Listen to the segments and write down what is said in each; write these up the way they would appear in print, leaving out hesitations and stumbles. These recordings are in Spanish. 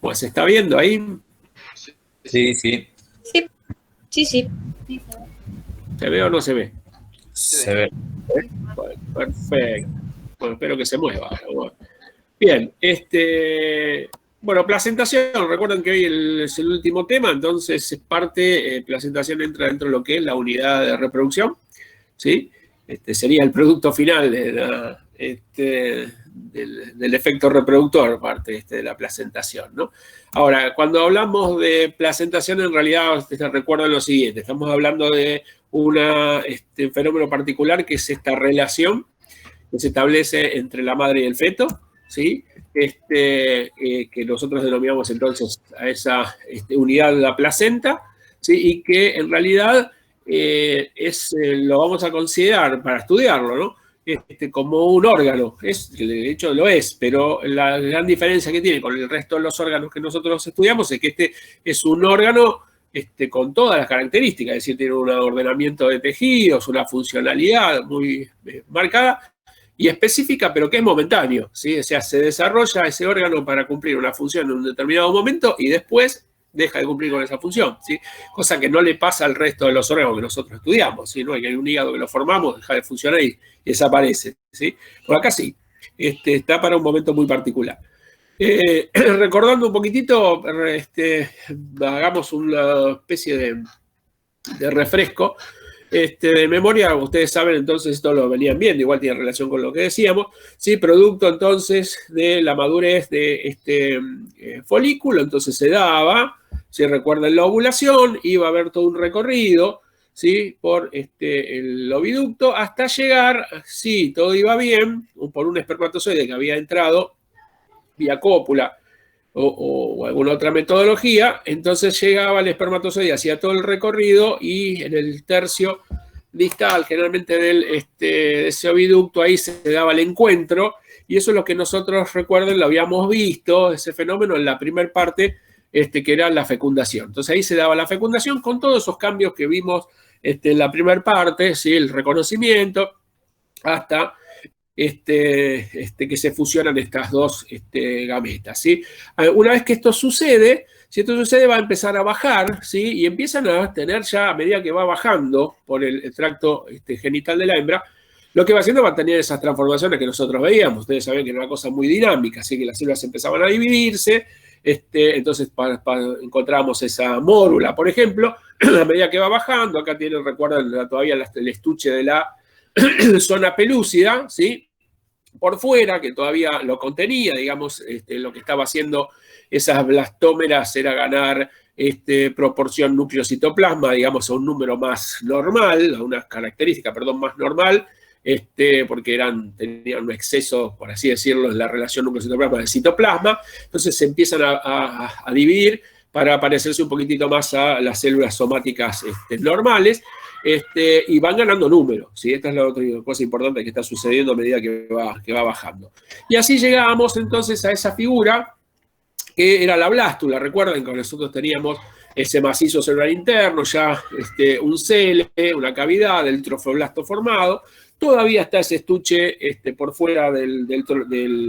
Pues se está viendo ahí. Sí, sí. Sí. ¿Se ve o no se ve? Se ve. Perfecto. Bueno, espero que se mueva. Bien, bueno, placentación. Recuerden que hoy es el último tema, entonces es parte, placentación entra dentro de lo que es la unidad de reproducción, ¿sí? Sería el producto final del efecto reproductor, parte de la placentación, ¿no? Ahora, cuando hablamos de placentación, en realidad, recuerden lo siguiente, estamos hablando de un fenómeno particular que es esta relación que se establece entre la madre y el feto, ¿sí? Que nosotros denominamos entonces a esa unidad de la placenta, ¿sí? Y que en realidad lo vamos a considerar para estudiarlo, ¿no? Como un órgano, de hecho lo es, pero la gran diferencia que tiene con el resto de los órganos que nosotros estudiamos es que este es un órgano con todas las características, es decir, tiene un ordenamiento de tejidos, una funcionalidad muy marcada y específica, pero que es momentáneo, ¿sí? O sea, se desarrolla ese órgano para cumplir una función en un determinado momento y después deja de cumplir con esa función, ¿sí? Cosa que no le pasa al resto de los órganos que nosotros estudiamos, ¿sí? No hay un hígado que lo formamos, deja de funcionar y desaparece, ¿sí? Por acá sí, está para un momento muy particular. Recordando un poquitito, hagamos una especie de refresco de memoria. Ustedes saben, entonces, esto lo venían viendo, igual tiene relación con lo que decíamos, ¿sí? Producto, entonces, de la madurez de este folículo, entonces se daba, si recuerdan la ovulación, iba a haber todo un recorrido, ¿sí? Por el oviducto, hasta llegar, si todo iba bien, por un espermatozoide que había entrado vía cópula o alguna otra metodología, entonces llegaba el espermatozoide, hacía todo el recorrido y en el tercio distal, generalmente de ese oviducto, ahí se daba el encuentro, y eso es lo que nosotros, recuerden, lo habíamos visto, ese fenómeno en la primera parte, que era la fecundación. Entonces ahí se daba la fecundación con todos esos cambios que vimos en la primera parte, ¿sí? El reconocimiento, hasta que se fusionan estas dos gametas, ¿sí? Una vez que esto sucede, si esto sucede, va a empezar a bajar, ¿sí? Y empiezan a tener ya, a medida que va bajando por el tracto genital de la hembra, lo que va haciendo va a tener esas transformaciones que nosotros veíamos. Ustedes saben que era una cosa muy dinámica, así que las células empezaban a dividirse, entonces encontramos esa mórula, por ejemplo, a medida que va bajando. Acá tienen, recuerdan todavía el estuche de la zona pelúcida, ¿sí? Por fuera, que todavía lo contenía, digamos, lo que estaba haciendo esas blastómeras era ganar proporción núcleo-citoplasma, digamos, a un número más normal, a una característica, perdón, más normal, porque tenían un exceso, por así decirlo, en la relación núcleo-citoplasma del citoplasma. Entonces se empiezan a dividir para parecerse un poquitito más a las células somáticas normales. Y van ganando números, ¿sí? Esta es la otra cosa importante que está sucediendo a medida que va bajando. Y así llegamos entonces a esa figura que era la blástula. Recuerden que nosotros teníamos ese macizo celular interno, ya un cele, una cavidad, el trofoblasto formado. Todavía está ese estuche por fuera de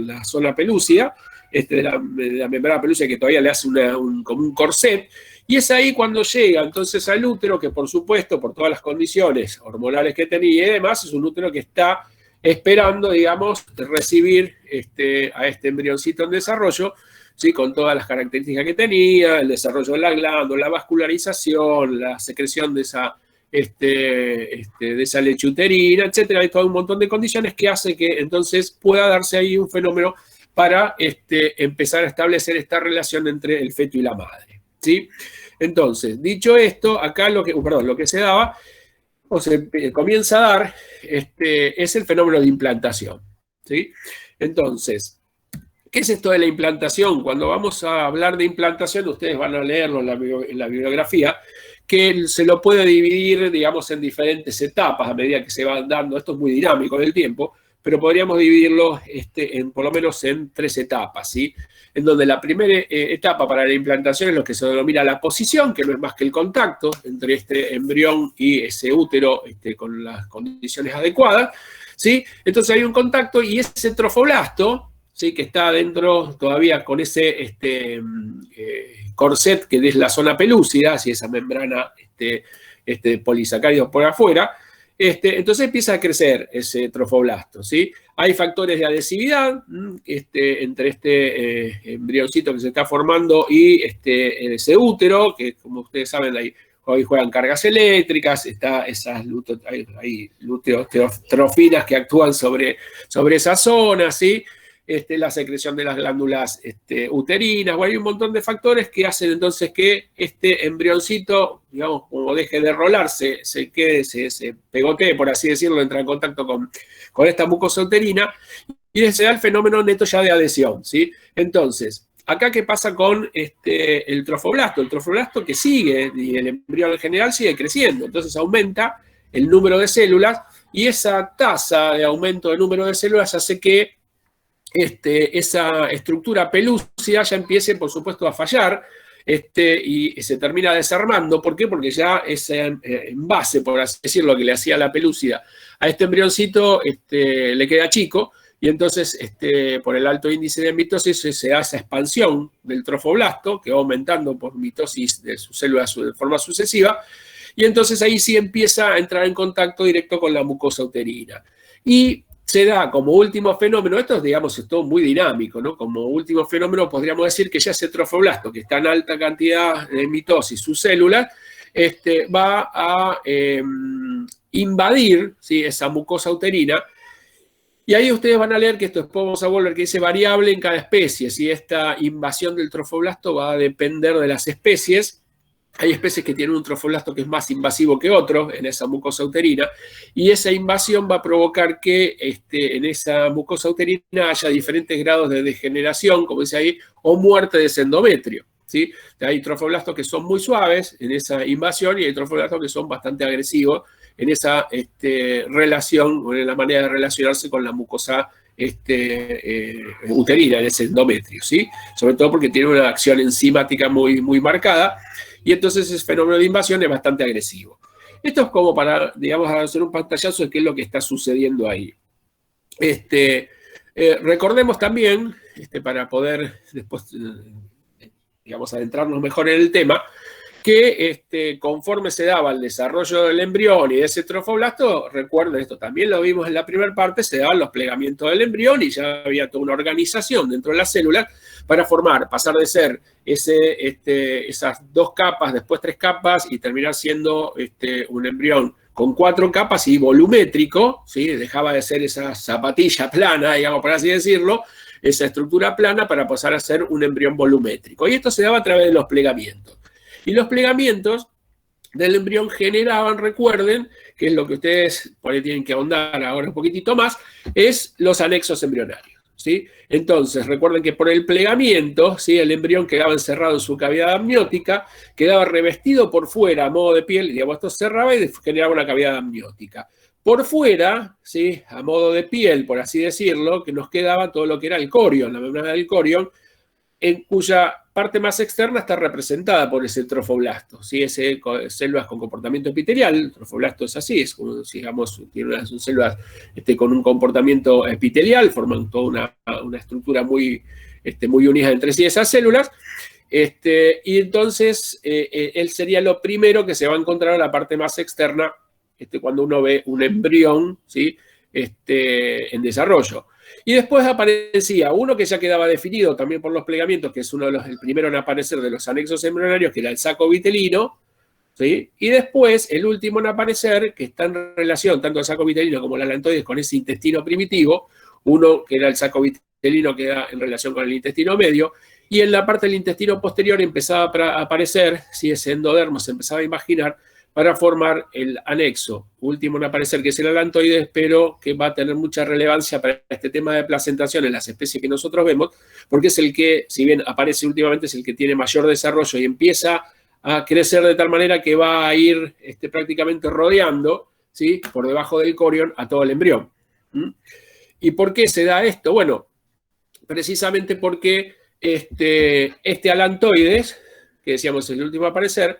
la zona pelúcida, de la membrana pelúcida, que todavía le hace como un corset. Y es ahí cuando llega entonces al útero, que por supuesto, por todas las condiciones hormonales que tenía y demás, es un útero que está esperando, digamos, recibir a este embrioncito en desarrollo, ¿sí? Con todas las características que tenía, el desarrollo de la glándula, la vascularización, la secreción de esa leche uterina, etcétera. Hay todo un montón de condiciones que hace que entonces pueda darse ahí un fenómeno para empezar a establecer esta relación entre el feto y la madre, ¿sí? Entonces, dicho esto, acá lo que se daba, o se comienza a dar, es el fenómeno de implantación, ¿sí? Entonces, ¿qué es esto de la implantación? Cuando vamos a hablar de implantación, ustedes van a leerlo en la bibliografía, que se lo puede dividir, digamos, en diferentes etapas a medida que se van dando. Esto es muy dinámico en el tiempo, pero podríamos dividirlo por lo menos en 3 etapas, ¿sí? En donde la primera etapa para la implantación es lo que se denomina la posición, que no es más que el contacto entre este embrión y ese útero con las condiciones adecuadas, ¿sí? Entonces hay un contacto y ese trofoblasto, ¿sí? Que está adentro todavía con ese corset que es la zona pelúcida, así esa membrana polisacáridos por afuera. Entonces empieza a crecer ese trofoblasto, ¿sí? Hay factores de adhesividad entre este embrioncito que se está formando y ese útero, que como ustedes saben, hoy juegan cargas eléctricas, está esas luteotrofinas que actúan sobre esa zona, ¿sí? La secreción de las glándulas uterinas, bueno, hay un montón de factores que hacen entonces que este embrioncito, digamos, como deje de rolarse, se quede, se pegotee, por así decirlo, entra en contacto con esta mucosa uterina y se da el fenómeno neto ya de adhesión, ¿sí? Entonces, acá, ¿qué pasa con el trofoblasto? El trofoblasto que sigue, y el embrión en general sigue creciendo, entonces aumenta el número de células y esa tasa de aumento del número de células hace que esa estructura pelúcida ya empiece, por supuesto, a fallar y se termina desarmando. ¿Por qué? Porque ya ese envase, por así decirlo, que le hacía la pelúcida a este embrioncito le queda chico y entonces por el alto índice de mitosis se da esa expansión del trofoblasto que va aumentando por mitosis de sus células de forma sucesiva y entonces ahí sí empieza a entrar en contacto directo con la mucosa uterina. Y se da como último fenómeno, esto digamos es todo muy dinámico, ¿no? Como último fenómeno podríamos decir que ya ese trofoblasto, que está en alta cantidad de mitosis, sus células, va a invadir, ¿sí? Esa mucosa uterina. Y ahí ustedes van a leer que esto después vamos a volver, que dice variable en cada especie, ¿sí? Esta invasión del trofoblasto va a depender de las especies. Hay especies que tienen un trofoblasto que es más invasivo que otro en esa mucosa uterina y esa invasión va a provocar que en esa mucosa uterina haya diferentes grados de degeneración, como dice ahí, o muerte de ese endometrio, ¿sí? Hay trofoblastos que son muy suaves en esa invasión y hay trofoblastos que son bastante agresivos en esa relación, o en la manera de relacionarse con la mucosa uterina, en ese endometrio, ¿sí? Sobre todo porque tiene una acción enzimática muy, muy marcada. Y entonces ese fenómeno de invasión es bastante agresivo. Esto es como para, digamos, hacer un pantallazo de qué es lo que está sucediendo ahí. Recordemos también, para poder después, digamos, adentrarnos mejor en el tema, que conforme se daba el desarrollo del embrión y de ese trofoblasto, recuerden esto, también lo vimos en la primera parte, se daban los plegamientos del embrión y ya había toda una organización dentro de las células para pasar de ser esas 2 capas, después 3 capas y terminar siendo un embrión con 4 capas y volumétrico, ¿sí? Dejaba de ser esa zapatilla plana, digamos, por así decirlo, esa estructura plana para pasar a ser un embrión volumétrico. Y esto se daba a través de los plegamientos. Y los plegamientos del embrión generaban, recuerden, que es lo que ustedes por ahí tienen que ahondar ahora un poquitito más, es los anexos embrionarios, ¿sí? Entonces, recuerden que por el plegamiento, ¿sí? El embrión quedaba encerrado en su cavidad amniótica, quedaba revestido por fuera a modo de piel, y digamos, esto cerraba y generaba una cavidad amniótica. Por fuera, ¿sí? A modo de piel, por así decirlo, que nos quedaba todo lo que era el corion, la membrana del corion, en cuya parte más externa está representada por ese trofoblasto, ¿sí? Células con comportamiento epitelial, el trofoblasto es así, es como, digamos, son células con un comportamiento epitelial, forman toda una estructura muy unida entre sí esas células, y entonces él sería lo primero que se va a encontrar en la parte más externa cuando uno ve un embrión, ¿sí? En desarrollo. Y después aparecía uno que ya quedaba definido también por los plegamientos, que es el primero en aparecer de los anexos embrionarios, que era el saco vitelino, ¿sí? Y después el último en aparecer, que está en relación tanto el saco vitelino como el alantoides con ese intestino primitivo, uno que era el saco vitelino que da en relación con el intestino medio, y en la parte del intestino posterior empezaba a aparecer, ¿sí? Ese endodermo se empezaba a imaginar, para formar el anexo último en aparecer, que es el alantoides, pero que va a tener mucha relevancia para este tema de placentación en las especies que nosotros vemos, porque es el que, si bien aparece últimamente, es el que tiene mayor desarrollo y empieza a crecer de tal manera que va a ir prácticamente rodeando, ¿sí? Por debajo del corion a todo el embrión. ¿Y por qué se da esto? Bueno, precisamente porque este alantoides, que decíamos es el último a aparecer,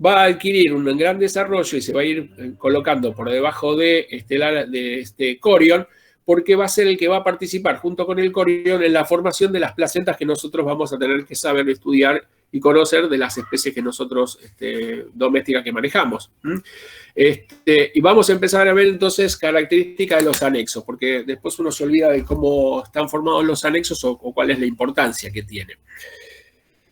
va a adquirir un gran desarrollo y se va a ir colocando por debajo de este corion, porque va a ser el que va a participar junto con el corión en la formación de las placentas que nosotros vamos a tener que saber estudiar y conocer de las especies que nosotros domésticas que manejamos. Y vamos a empezar a ver entonces características de los anexos, porque después uno se olvida de cómo están formados los anexos o cuál es la importancia que tienen.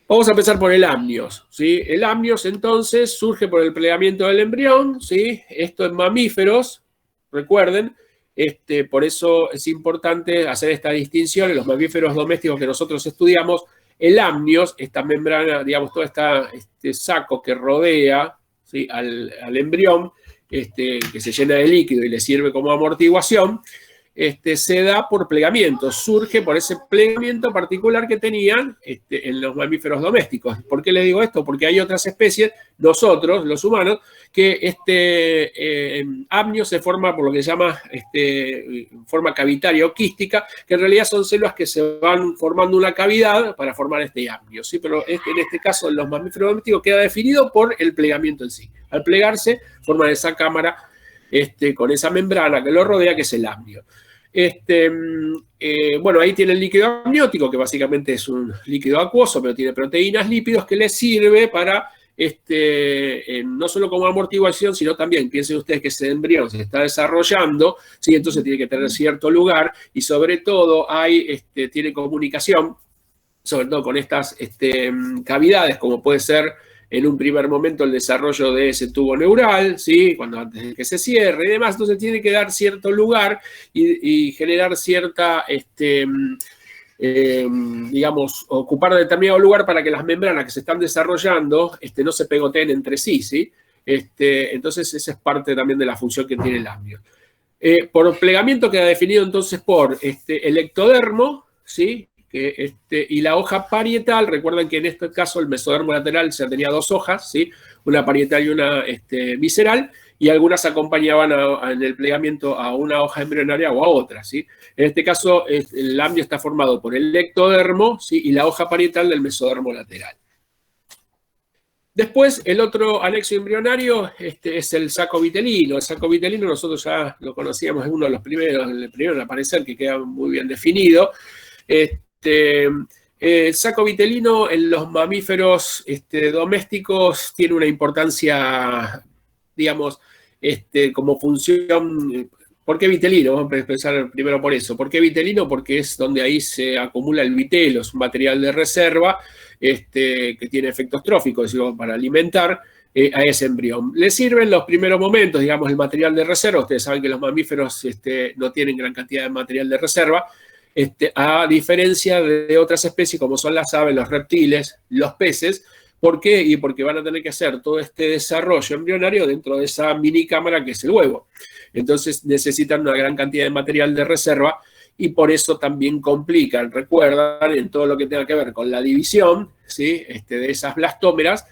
Vamos a empezar por el amnios, ¿sí? El amnios entonces surge por el plegamiento del embrión, ¿sí? Esto en mamíferos, recuerden, por eso es importante hacer esta distinción en los mamíferos domésticos que nosotros estudiamos. El amnios, esta membrana, digamos, todo este saco que rodea, ¿sí?, al embrión, que se llena de líquido y le sirve como amortiguación, se da por plegamiento, surge por ese plegamiento particular que tenían en los mamíferos domésticos. ¿Por qué les digo esto? Porque hay otras especies, nosotros, los humanos, que amnio se forma por lo que se llama forma cavitaria o quística, que en realidad son células que se van formando una cavidad para formar este amnio, ¿sí? Pero en este caso, en los mamíferos domésticos queda definido por el plegamiento en sí. Al plegarse, forman esa cámara con esa membrana que lo rodea, que es el amnio. Bueno, ahí tiene el líquido amniótico, que básicamente es un líquido acuoso, pero tiene proteínas, lípidos, que les sirve para, no solo como amortiguación, sino también, piensen ustedes que ese embrión se está desarrollando, ¿sí? Entonces tiene que tener cierto lugar, y sobre todo tiene comunicación, sobre todo con estas cavidades, como puede ser en un primer momento el desarrollo de ese tubo neural, ¿sí? Antes de que se cierre y demás. Entonces tiene que dar cierto lugar y generar cierta, digamos, ocupar determinado lugar para que las membranas que se están desarrollando no se pegoteen entre sí, ¿sí? Entonces esa es parte también de la función que tiene el amnio. Por plegamiento queda definido entonces por el ectodermo, ¿sí? Y la hoja parietal. Recuerden que en este caso el mesodermo lateral ya tenía dos hojas, ¿sí? Una parietal y una visceral, y algunas acompañaban en el plegamiento a una hoja embrionaria o a otra, ¿sí? En este caso el amnio está formado por el ectodermo, ¿sí?, y la hoja parietal del mesodermo lateral. Después, el otro anexo embrionario es el saco vitelino. El saco vitelino nosotros ya lo conocíamos, es uno de los primeros, el primero en aparecer, que queda muy bien definido. El saco vitelino en los mamíferos domésticos tiene una importancia, digamos, como función. ¿Por qué vitelino? Vamos a empezar primero por eso. ¿Por qué vitelino? Porque es donde ahí se acumula el vitelo, es un material de reserva que tiene efectos tróficos, digo, para alimentar a ese embrión. Le sirven los primeros momentos, digamos, el material de reserva. Ustedes saben que los mamíferos no tienen gran cantidad de material de reserva, a diferencia de otras especies como son las aves, los reptiles, los peces. ¿Por qué? Y porque van a tener que hacer todo este desarrollo embrionario dentro de esa mini cámara que es el huevo. Entonces necesitan una gran cantidad de material de reserva y por eso también complican, recuerdan, en todo lo que tenga que ver con la división, ¿sí?, de esas blastómeras,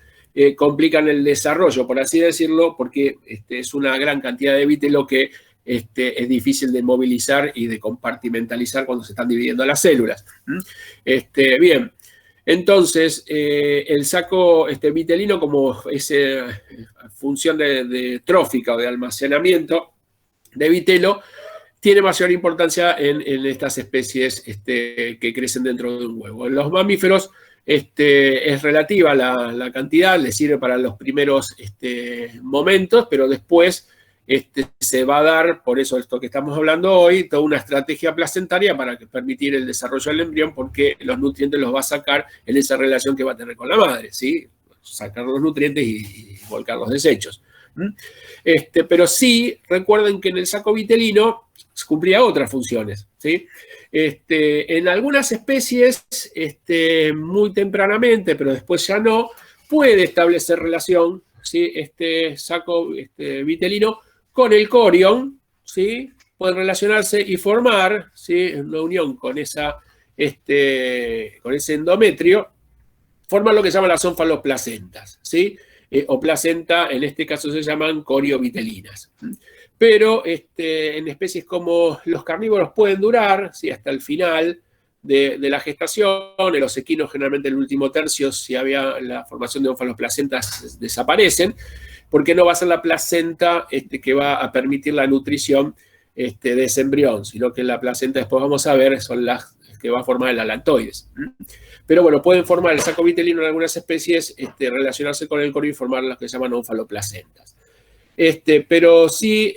complican el desarrollo, por así decirlo, porque es una gran cantidad de vitelo que es difícil de movilizar y de compartimentalizar cuando se están dividiendo las células. Bien, entonces el saco vitelino, como esa función de trófica o de almacenamiento de vitelo, tiene mayor importancia en estas especies que crecen dentro de un huevo. En los mamíferos es relativa la cantidad, les sirve para los primeros momentos, pero después se va a dar, por eso esto que estamos hablando hoy, toda una estrategia placentaria para permitir el desarrollo del embrión, porque los nutrientes los va a sacar en esa relación que va a tener con la madre, ¿sí? Sacar los nutrientes y volcar los desechos. Pero sí, recuerden que en el saco vitelino cumplía otras funciones, ¿sí? En algunas especies, muy tempranamente, pero después ya no, puede establecer relación, ¿sí?, saco vitelino con el corión, ¿sí? Pueden relacionarse y formar, ¿sí?, una unión con ese endometrio, forman lo que se llaman las ónfaloplacentas, ¿sí? O placenta, en este caso se llaman coriovitelinas. Pero en especies como los carnívoros pueden durar, ¿sí?, hasta el final de la gestación. En los equinos, generalmente en el último tercio, si había la formación de ónfaloplacentas, desaparecen, porque no va a ser la placenta que va a permitir la nutrición de ese embrión, sino que la placenta, después vamos a ver, son las que va a formar el alantoides. Pero bueno, pueden formar el saco vitelino en algunas especies, relacionarse con el corio y formar las que se llaman onfaloplacentas. Pero sí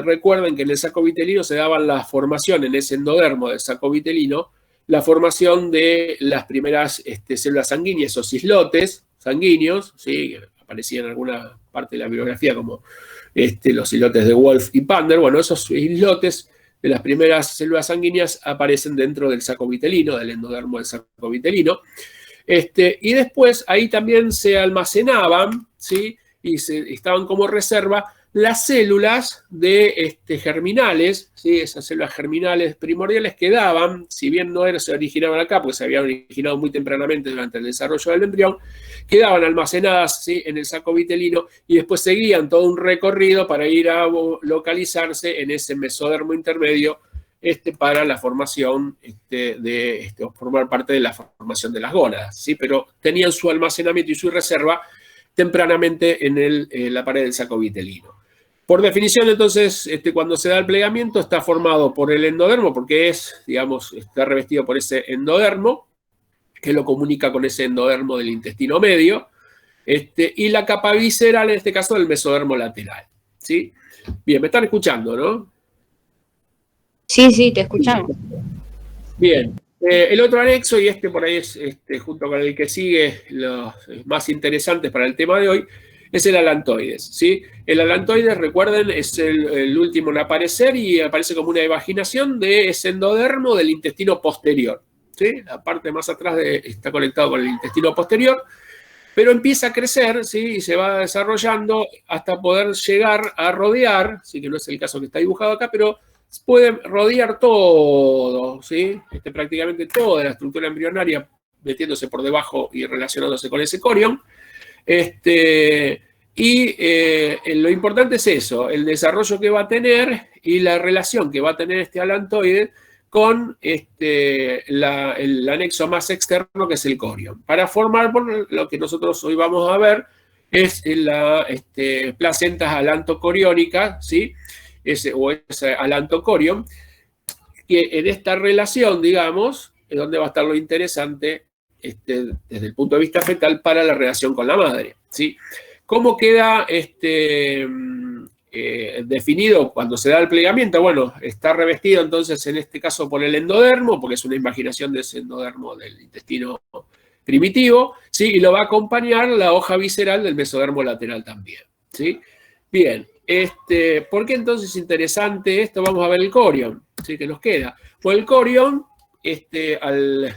recuerden que en el saco vitelino se daban la formación en ese endodermo del saco vitelino, la formación de las primeras células sanguíneas, esos islotes sanguíneos, ¿sí? Que aparecían en alguna parte de la bibliografía como los islotes de Wolf y Pander. Bueno, esos islotes de las primeras células sanguíneas aparecen dentro del saco vitelino, del endodermo del saco vitelino. Y después ahí también se almacenaban, ¿sí? Y estaban como reserva las células de germinales, ¿sí? Esas células germinales primordiales que daban, si bien no se originaban acá, porque se habían originado muy tempranamente durante el desarrollo del embrión, quedaban almacenadas, ¿sí? En el saco vitelino y después seguían todo un recorrido para ir a localizarse en ese mesodermo intermedio para la formación o formar parte de la formación de las gónadas, ¿sí? Pero tenían su almacenamiento y su reserva tempranamente en la pared del saco vitelino. Por definición, entonces, cuando se da el plegamiento, está formado por el endodermo, porque está revestido por ese endodermo, que lo comunica con ese endodermo del intestino medio, y la capa visceral, en este caso, del mesodermo lateral, ¿sí? Bien, me están escuchando, ¿no? Sí, sí, te escuchamos. Bien. El otro anexo, y por ahí es junto con el que sigue los más interesantes para el tema de hoy, es el alantoides, ¿sí? El alantoides, recuerden, es el último en aparecer y aparece como una evaginación de ese endodermo del intestino posterior, ¿sí? La parte más atrás está conectado con el intestino posterior, pero empieza a crecer, ¿sí? Y se va desarrollando hasta poder llegar a rodear, sí, que no es el caso que está dibujado acá, pero puede rodear todo, ¿sí? Prácticamente toda la estructura embrionaria, metiéndose por debajo y relacionándose con ese corión. Lo importante es eso, el desarrollo que va a tener y la relación que va a tener este alantoide con el anexo más externo, que es el corión, para formar por lo que nosotros hoy vamos a ver, es la placentas alantocoriónicas, ¿sí? Ese alantocorión, que en esta relación, digamos, es donde va a estar lo interesante desde el punto de vista fetal para la relación con la madre, ¿sí? ¿Cómo queda definido cuando se da el plegamiento? Bueno, está revestido entonces en este caso por el endodermo, porque es una imaginación de ese endodermo del intestino primitivo, ¿sí? Y lo va a acompañar la hoja visceral del mesodermo lateral también, ¿sí? Bien, ¿por qué entonces es interesante esto? Vamos a ver el corión, ¿sí? Que nos queda. Pues el corión, al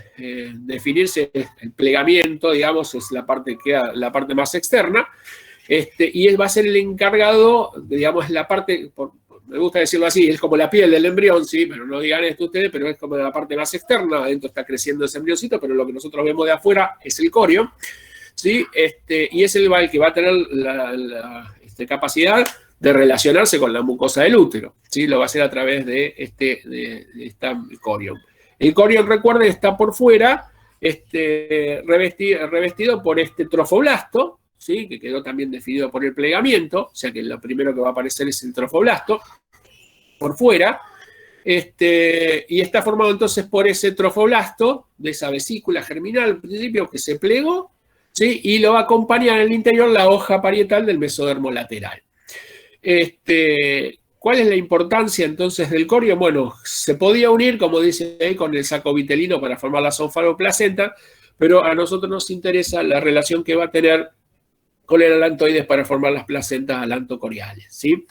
definirse el plegamiento, digamos, es la parte más externa, y él va a ser el encargado, digamos, la parte, me gusta decirlo así, es como la piel del embrión, ¿sí? Pero no digan esto ustedes, pero es como la parte más externa, adentro está creciendo ese embrioncito, pero lo que nosotros vemos de afuera es el corión, ¿sí? Y es el que va a tener la capacidad de relacionarse con la mucosa del útero, ¿sí? Lo va a hacer a través de esta corión. El corión, recuerden, está por fuera, revestido por este trofoblasto, ¿sí? Que quedó también definido por el plegamiento, o sea que lo primero que va a aparecer es el trofoblasto, por fuera, y está formado entonces por ese trofoblasto, de esa vesícula germinal al principio que se plegó, ¿sí? Y lo va a acompañar en el interior la hoja parietal del mesodermo lateral. ¿Cuál es la importancia entonces del corión? Bueno, se podía unir, como dice ahí, con el saco vitelino para formar la onfaloplacenta, pero a nosotros nos interesa la relación que va a tener con el alantoides para formar las placentas alantocoriales, ¿sí?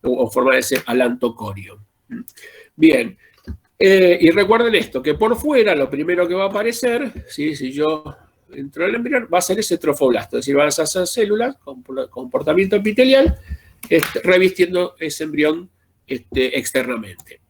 O formar ese alantocorio. Bien, y recuerden esto, que por fuera lo primero que va a aparecer, ¿sí? Si yo entro al embrión, va a ser ese trofoblasto, es decir, van a ser células con comportamiento epitelial, revistiendo ese embrión externamente.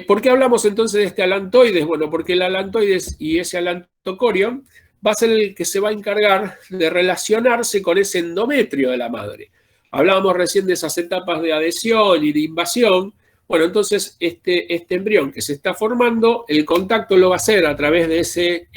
¿Por qué hablamos entonces de este alantoides? Bueno, porque el alantoides y ese alantocorio va a ser el que se va a encargar de relacionarse con ese endometrio de la madre. Hablábamos recién de esas etapas de adhesión y de invasión. Bueno, entonces este embrión que se está formando, el contacto lo va a hacer a través de ese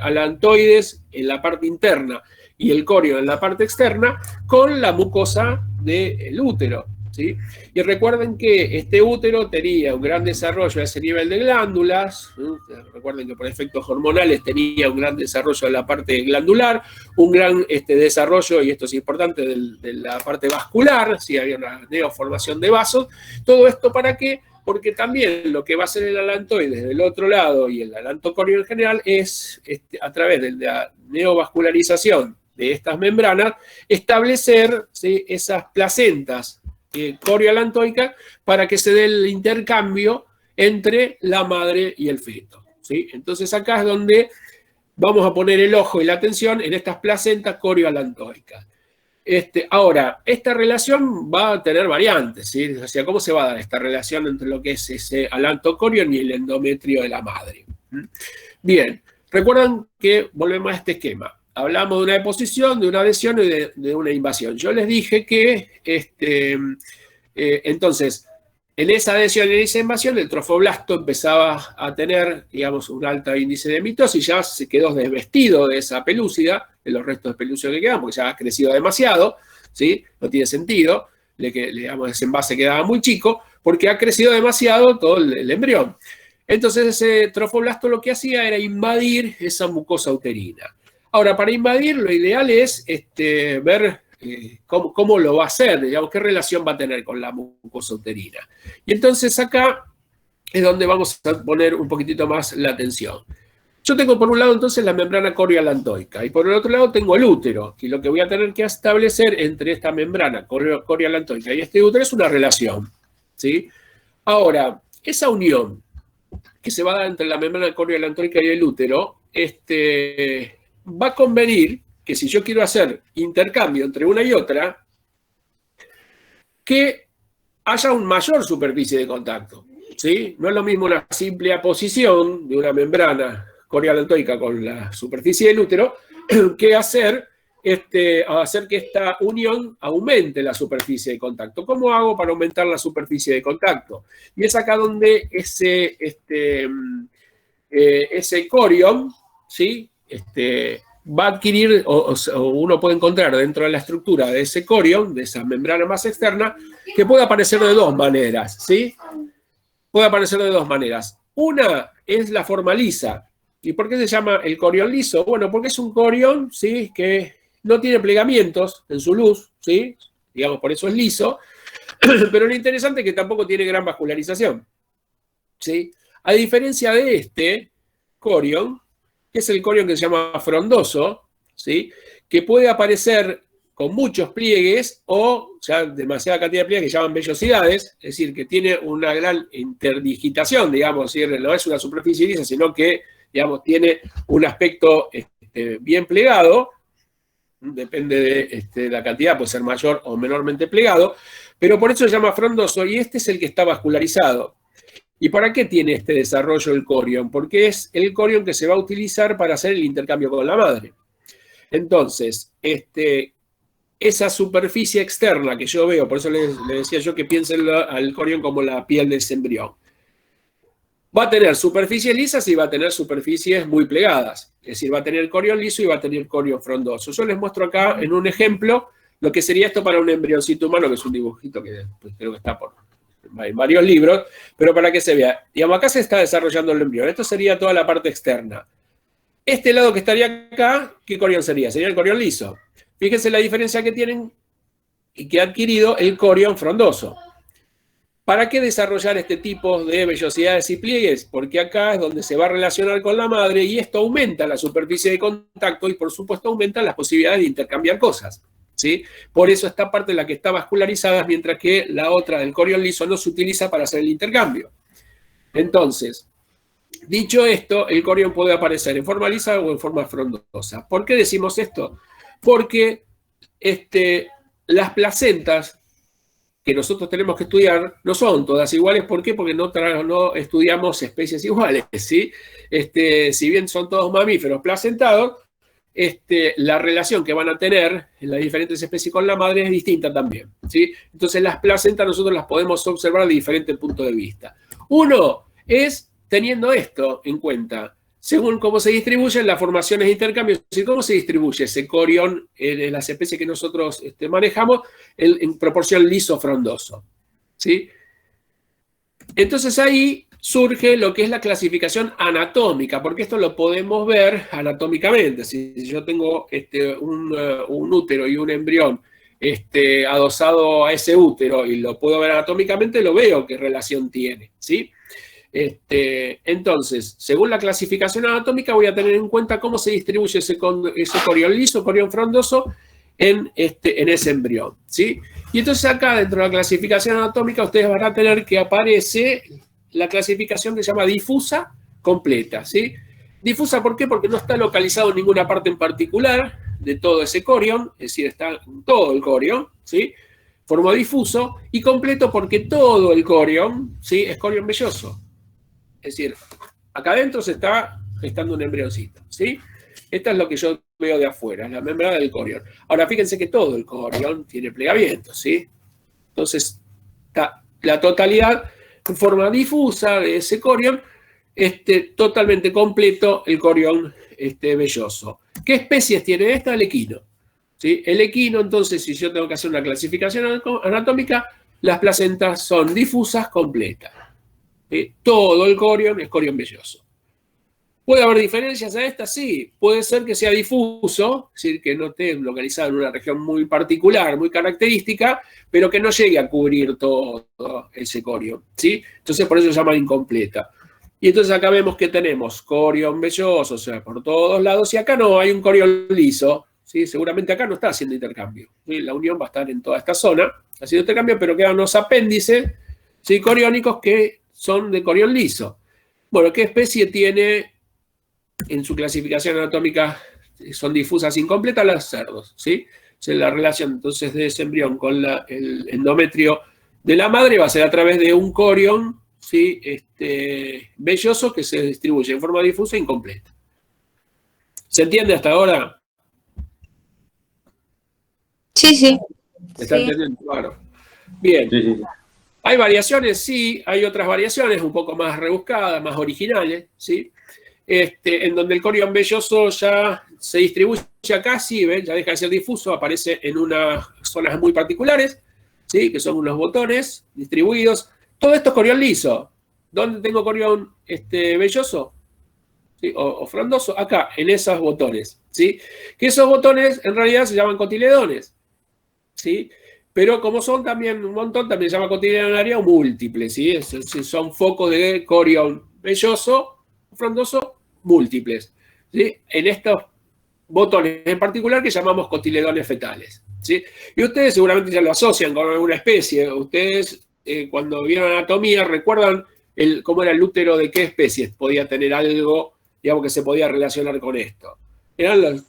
alantoides en la parte interna y el corio en la parte externa con la mucosa del útero, ¿sí? Y recuerden que este útero tenía un gran desarrollo a ese nivel de glándulas, ¿no? Recuerden que por efectos hormonales tenía un gran desarrollo de la parte glandular, un gran desarrollo, y esto es importante, de la parte vascular, ¿sí? Había una neoformación de vasos. ¿Todo esto para qué? Porque también lo que va a hacer el alantoides del otro lado y el alantocorio en general es, a través de la neovascularización de estas membranas, establecer, ¿sí?, esas placentas corioalantoicas para que se dé el intercambio entre la madre y el feto, ¿sí? Entonces acá es donde vamos a poner el ojo y la atención en estas placentas corioalantoicas. Ahora, esta relación va a tener variantes, ¿sí? O sea, ¿cómo se va a dar esta relación entre lo que es ese alantocorion y el endometrio de la madre? Bien, recuerdan que volvemos a este esquema. Hablamos de una deposición, de una adhesión y de una invasión. Yo les dije que, entonces, en esa adhesión y en esa invasión, el trofoblasto empezaba a tener, digamos, un alto índice de mitosis, ya se quedó desvestido de esa pelúcida, de los restos de pelúcido que quedan, porque ya ha crecido demasiado, ¿sí? No tiene sentido, digamos, ese envase quedaba muy chico, porque ha crecido demasiado todo el embrión. Entonces, ese trofoblasto lo que hacía era invadir esa mucosa uterina. Ahora, para invadir, lo ideal es ver cómo lo va a hacer, digamos, qué relación va a tener con la mucosa uterina. Y entonces acá es donde vamos a poner un poquitito más la atención. Yo tengo por un lado entonces la membrana corioalantoica y por el otro lado tengo el útero, y lo que voy a tener que establecer entre esta membrana corioalantoica y este útero es una relación, ¿sí? Ahora, esa unión que se va a dar entre la membrana corioalantoica y el útero, va a convenir que si yo quiero hacer intercambio entre una y otra, que haya una mayor superficie de contacto, ¿sí? No es lo mismo una simple aposición de una membrana corioalantoica con la superficie del útero que hacer que esta unión aumente la superficie de contacto. ¿Cómo hago para aumentar la superficie de contacto? Y es acá donde ese corion, ¿sí?, va a adquirir, o uno puede encontrar dentro de la estructura de ese corion, de esa membrana más externa, que puede aparecer de dos maneras, ¿sí? Puede aparecer de dos maneras. Una es la forma lisa. ¿Y por qué se llama el corion liso? Bueno, porque es un corion, ¿sí?, que no tiene plegamientos en su luz, ¿sí? Digamos, por eso es liso, pero lo interesante es que tampoco tiene gran vascularización, ¿sí? A diferencia de este corion, que es el corion que se llama frondoso, ¿sí?, que puede aparecer con muchos pliegues o ya demasiada cantidad de pliegues que llaman vellosidades, es decir, que tiene una gran interdigitación, digamos, ¿sí? No es una superficie lisa, sino que, digamos, tiene un aspecto bien plegado, depende de la cantidad, puede ser mayor o menormente plegado, pero por eso se llama frondoso y este es el que está vascularizado. ¿Y para qué tiene este desarrollo el corion? Porque es el corion que se va a utilizar para hacer el intercambio con la madre. Entonces, esa superficie externa que yo veo, por eso le decía yo que piensen al corion como la piel de ese embrión, va a tener superficies lisas y va a tener superficies muy plegadas. Es decir, va a tener corion liso y va a tener corion frondoso. Yo les muestro acá en un ejemplo lo que sería esto para un embrioncito humano, que es un dibujito que pues, creo que está en varios libros, pero para que se vea. Digamos, acá se está desarrollando el embrión. Esto sería toda la parte externa. Este lado que estaría acá, ¿qué corion sería? Sería el corion liso. Fíjense la diferencia que tienen y que ha adquirido el corion frondoso. ¿Para qué desarrollar este tipo de vellosidades y pliegues? Porque acá es donde se va a relacionar con la madre y esto aumenta la superficie de contacto y por supuesto aumenta las posibilidades de intercambiar cosas, ¿sí? Por eso esta parte es la que está vascularizada, mientras que la otra del corion liso no se utiliza para hacer el intercambio. Entonces, dicho esto, el corion puede aparecer en forma lisa o en forma frondosa. ¿Por qué decimos esto? Porque las placentas que nosotros tenemos que estudiar no son todas iguales. ¿Por qué? Porque no estudiamos especies iguales, ¿sí? Si bien son todos mamíferos placentados, la relación que van a tener en las diferentes especies con la madre es distinta también, ¿sí? Entonces las placentas nosotros las podemos observar de diferentes puntos de vista. Uno es teniendo esto en cuenta. según cómo se distribuyen las formaciones de intercambio, es decir, cómo se distribuye ese corión en las especies que nosotros manejamos en proporción liso-frondoso, ¿sí? Entonces ahí surge lo que es la clasificación anatómica, porque esto lo podemos ver anatómicamente. Si yo tengo un útero y un embrión adosado a ese útero y lo puedo ver anatómicamente, lo veo qué relación tiene, ¿sí? Entonces, según la clasificación anatómica, voy a tener en cuenta cómo se distribuye ese corión liso, corión frondoso en ese embrión, ¿sí? Y entonces acá, dentro de la clasificación anatómica, ustedes van a tener que aparece la clasificación que se llama difusa completa, ¿sí? Difusa, ¿por qué? Porque no está localizado en ninguna parte en particular de todo ese corión, es decir, está en todo el corión, ¿sí? Forma difuso, y completo porque todo el corión, ¿sí? Es corión velloso. Es decir, acá adentro se está gestando un embrioncito, ¿sí? Esta es lo que yo veo de afuera, la membrana del corión. Ahora, fíjense que todo el corión tiene plegamiento, ¿sí? Entonces, la totalidad en forma difusa de ese corión, totalmente completo el corión velloso. ¿Qué especies tiene esta? El equino, ¿sí? El equino, entonces, si yo tengo que hacer una clasificación anatómica, las placentas son difusas completas. Todo el corión es corión velloso. ¿Puede haber diferencias a esta? Sí. Puede ser que sea difuso, es decir, que no esté localizado en una región muy particular, muy característica, pero que no llegue a cubrir todo ese corión, ¿sí? Entonces, por eso se llama incompleta. Y entonces acá vemos que tenemos corión velloso, o sea, por todos lados, y acá no, hay un corión liso, ¿sí? Seguramente acá no está haciendo intercambio, ¿sí? La unión va a estar en toda esta zona haciendo intercambio, pero quedan unos apéndices, ¿sí? Coriónicos que son de corión liso. Bueno, ¿qué especie tiene en su clasificación anatómica? Son difusas incompletas las cerdos, ¿sí? O sea, la relación entonces de ese embrión con el endometrio de la madre va a ser a través de un corión, ¿sí? Velloso que se distribuye en forma difusa e incompleta. ¿Se entiende hasta ahora? Sí, sí. ¿Se está entendiendo? Claro. Bien. Sí, sí. ¿Hay variaciones? Sí, hay otras variaciones un poco más rebuscadas, más originales, ¿sí? En donde el corión velloso ya se distribuye acá, sí, ¿ven? Ya deja de ser difuso, aparece en unas zonas muy particulares, ¿sí? Que son unos botones distribuidos. Todo esto es corión liso. ¿Dónde tengo corión velloso? ¿Sí? O frondoso, acá, en esos botones, ¿sí? Que esos botones en realidad se llaman cotiledones, ¿sí? Pero como son también un montón, también se llama cotiledonaria o múltiple, ¿sí? Son focos de corión velloso, frondoso, múltiples, ¿sí? En estos botones en particular que llamamos cotiledones fetales, ¿sí? Y ustedes seguramente ya lo asocian con alguna especie. Ustedes, cuando vieron anatomía, recuerdan cómo era el útero de qué especies podía tener algo, digamos, que se podía relacionar con esto. Eran los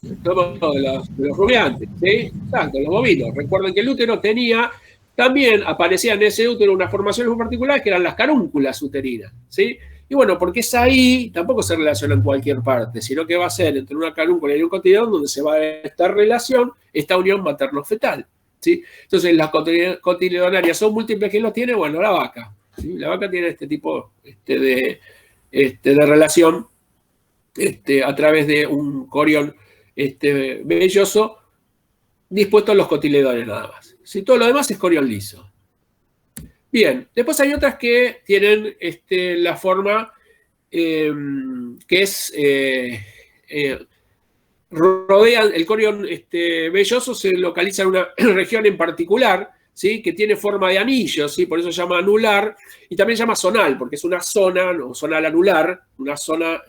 rumiantes, ¿sí? Exacto, los bovinos. Recuerden que el útero también aparecía en ese útero unas formaciones muy particulares que eran las carúnculas uterinas, ¿sí? Y bueno, porque es ahí, tampoco se relaciona en cualquier parte, sino que va a ser entre una carúncula y un cotiledón donde se va a dar esta relación, esta unión materno-fetal, ¿sí? Entonces, las cotiledonarias son múltiples. ¿Quién los tiene? Bueno, la vaca, ¿sí? La vaca tiene este tipo de relación a través de un corión velloso dispuesto a los cotiledones nada más. ¿Sí? Todo lo demás es corión liso. Bien, después hay otras que tienen la forma que es rodean el corión velloso, se localiza en una región en particular, ¿sí? Que tiene forma de anillo, ¿sí? Por eso se llama anular, y también se llama zonal, porque es una zona, o zonal anular, una zona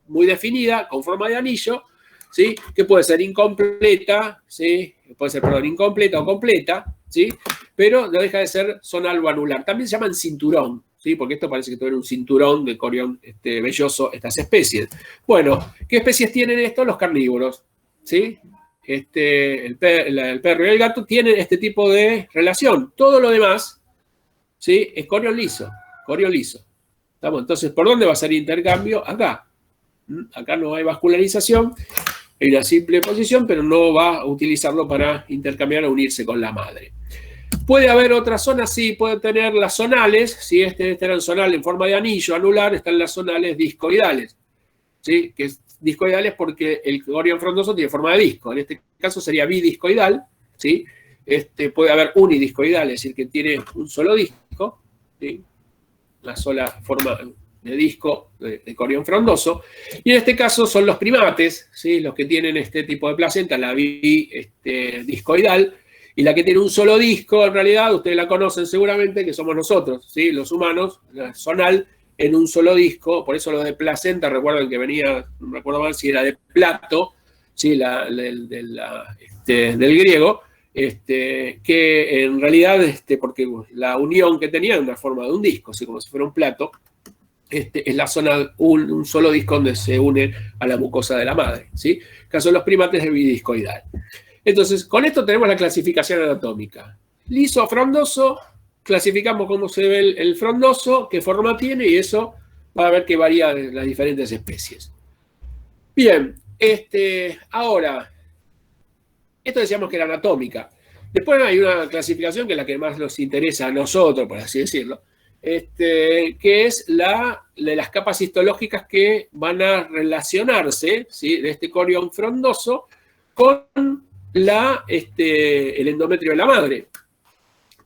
muy definida, con forma de anillo, ¿sí? Que puede ser incompleta, ¿sí? Puede ser, perdón, incompleta o completa, ¿sí? Pero no deja de ser zonal o anular. También se llaman cinturón, ¿sí? Porque esto parece que tiene un cinturón de corión velloso, estas especies. Bueno, ¿qué especies tienen esto? Los carnívoros, ¿sí? El perro y el gato tienen este tipo de relación. Todo lo demás, ¿sí? Es corión liso, corión liso. ¿Estamos? Entonces, ¿por dónde va a ser intercambio? Acá. Acá no hay vascularización, hay una simple posición, pero no va a utilizarlo para intercambiar o unirse con la madre. Puede haber otras zonas, sí, pueden tener las zonales, si este era el zonal en forma de anillo anular, están las zonales discoidales. ¿sí? Que es discoidal es porque el corión frondoso tiene forma de disco. En este caso sería bidiscoidal, ¿sí? Puede haber unidiscoidal, es decir, que tiene un solo disco, ¿sí? Una sola forma de disco de corión frondoso. Y en este caso son los primates, ¿sí? Los que tienen este tipo de placenta, la bidiscoidal, y la que tiene un solo disco, en realidad, ustedes la conocen seguramente, que somos nosotros, ¿sí? Los humanos, la zonal, en un solo disco, por eso lo de placenta, recuerden que venía, no me acuerdo mal si era de plato, ¿sí? Del griego, que en realidad, porque la unión que tenía era una forma de un disco, así como si fuera un plato, es la zona, un solo disco donde se une a la mucosa de la madre, ¿sí? En caso de los primates es bidiscoidal. Entonces, con esto tenemos la clasificación anatómica. Liso o frondoso, clasificamos cómo se ve el frondoso, qué forma tiene, y eso va a ver que varía de las diferentes especies. Bien, ahora, esto decíamos que era anatómica. Después hay una clasificación que es la que más nos interesa a nosotros, por así decirlo, que es la de las capas histológicas que van a relacionarse, ¿sí? De este corión frondoso con el endometrio de la madre.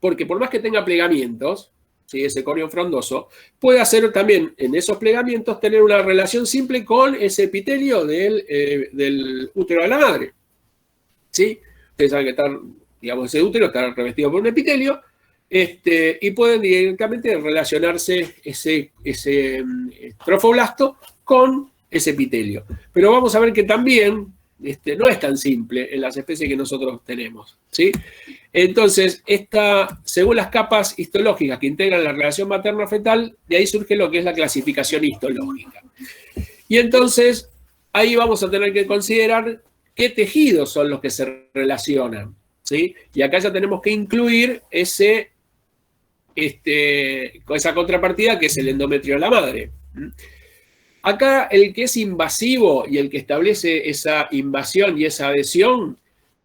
Porque por más que tenga plegamientos, ¿sí? Ese corión frondoso, puede hacer también en esos plegamientos tener una relación simple con ese epitelio del útero de la madre. ¿Sí? Ustedes saben que digamos, ese útero está revestido por un epitelio, y pueden directamente relacionarse ese trofoblasto con ese epitelio. Pero vamos a ver que también no es tan simple en las especies que nosotros tenemos, ¿sí? Entonces, según las capas histológicas que integran la relación materno-fetal, de ahí surge lo que es la clasificación histológica. Y entonces, ahí vamos a tener que considerar qué tejidos son los que se relacionan, ¿sí? Y acá ya tenemos que incluir esa contrapartida que es el endometrio de la madre. Acá el que es invasivo y el que establece esa invasión y esa adhesión,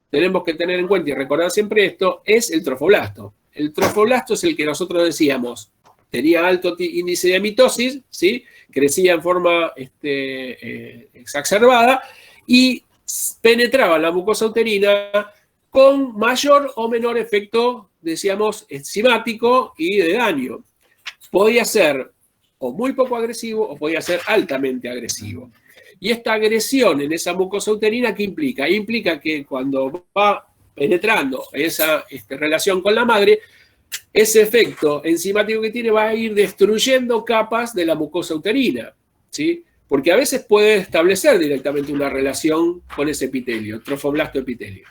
tenemos que tener en cuenta y recordar siempre esto, es el trofoblasto. El trofoblasto es el que nosotros decíamos, tenía alto índice de mitosis, ¿sí? Crecía en forma exacerbada y penetraba en la mucosa uterina con mayor o menor efecto, decíamos, enzimático y de daño. Podía ser o muy poco agresivo o podía ser altamente agresivo. Y esta agresión en esa mucosa uterina, ¿qué implica? Implica que cuando va penetrando esa relación con la madre, ese efecto enzimático que tiene va a ir destruyendo capas de la mucosa uterina, ¿sí? Porque a veces puede establecer directamente una relación con ese epitelio, trofoblasto epitelio,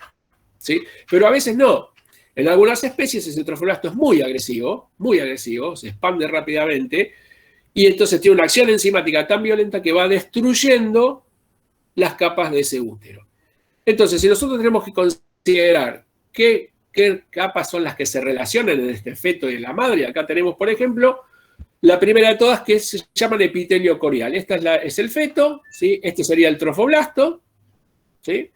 ¿sí? Pero a veces no. En algunas especies ese trofoblasto es muy agresivo, se expande rápidamente, y entonces tiene una acción enzimática tan violenta que va destruyendo las capas de ese útero. Entonces, si nosotros tenemos que considerar qué capas son las que se relacionan en este feto y en la madre, acá tenemos, por ejemplo, la primera de todas que se llaman epitelio corial. Esta es el feto, ¿sí? Este sería el trofoblasto, ¿sí?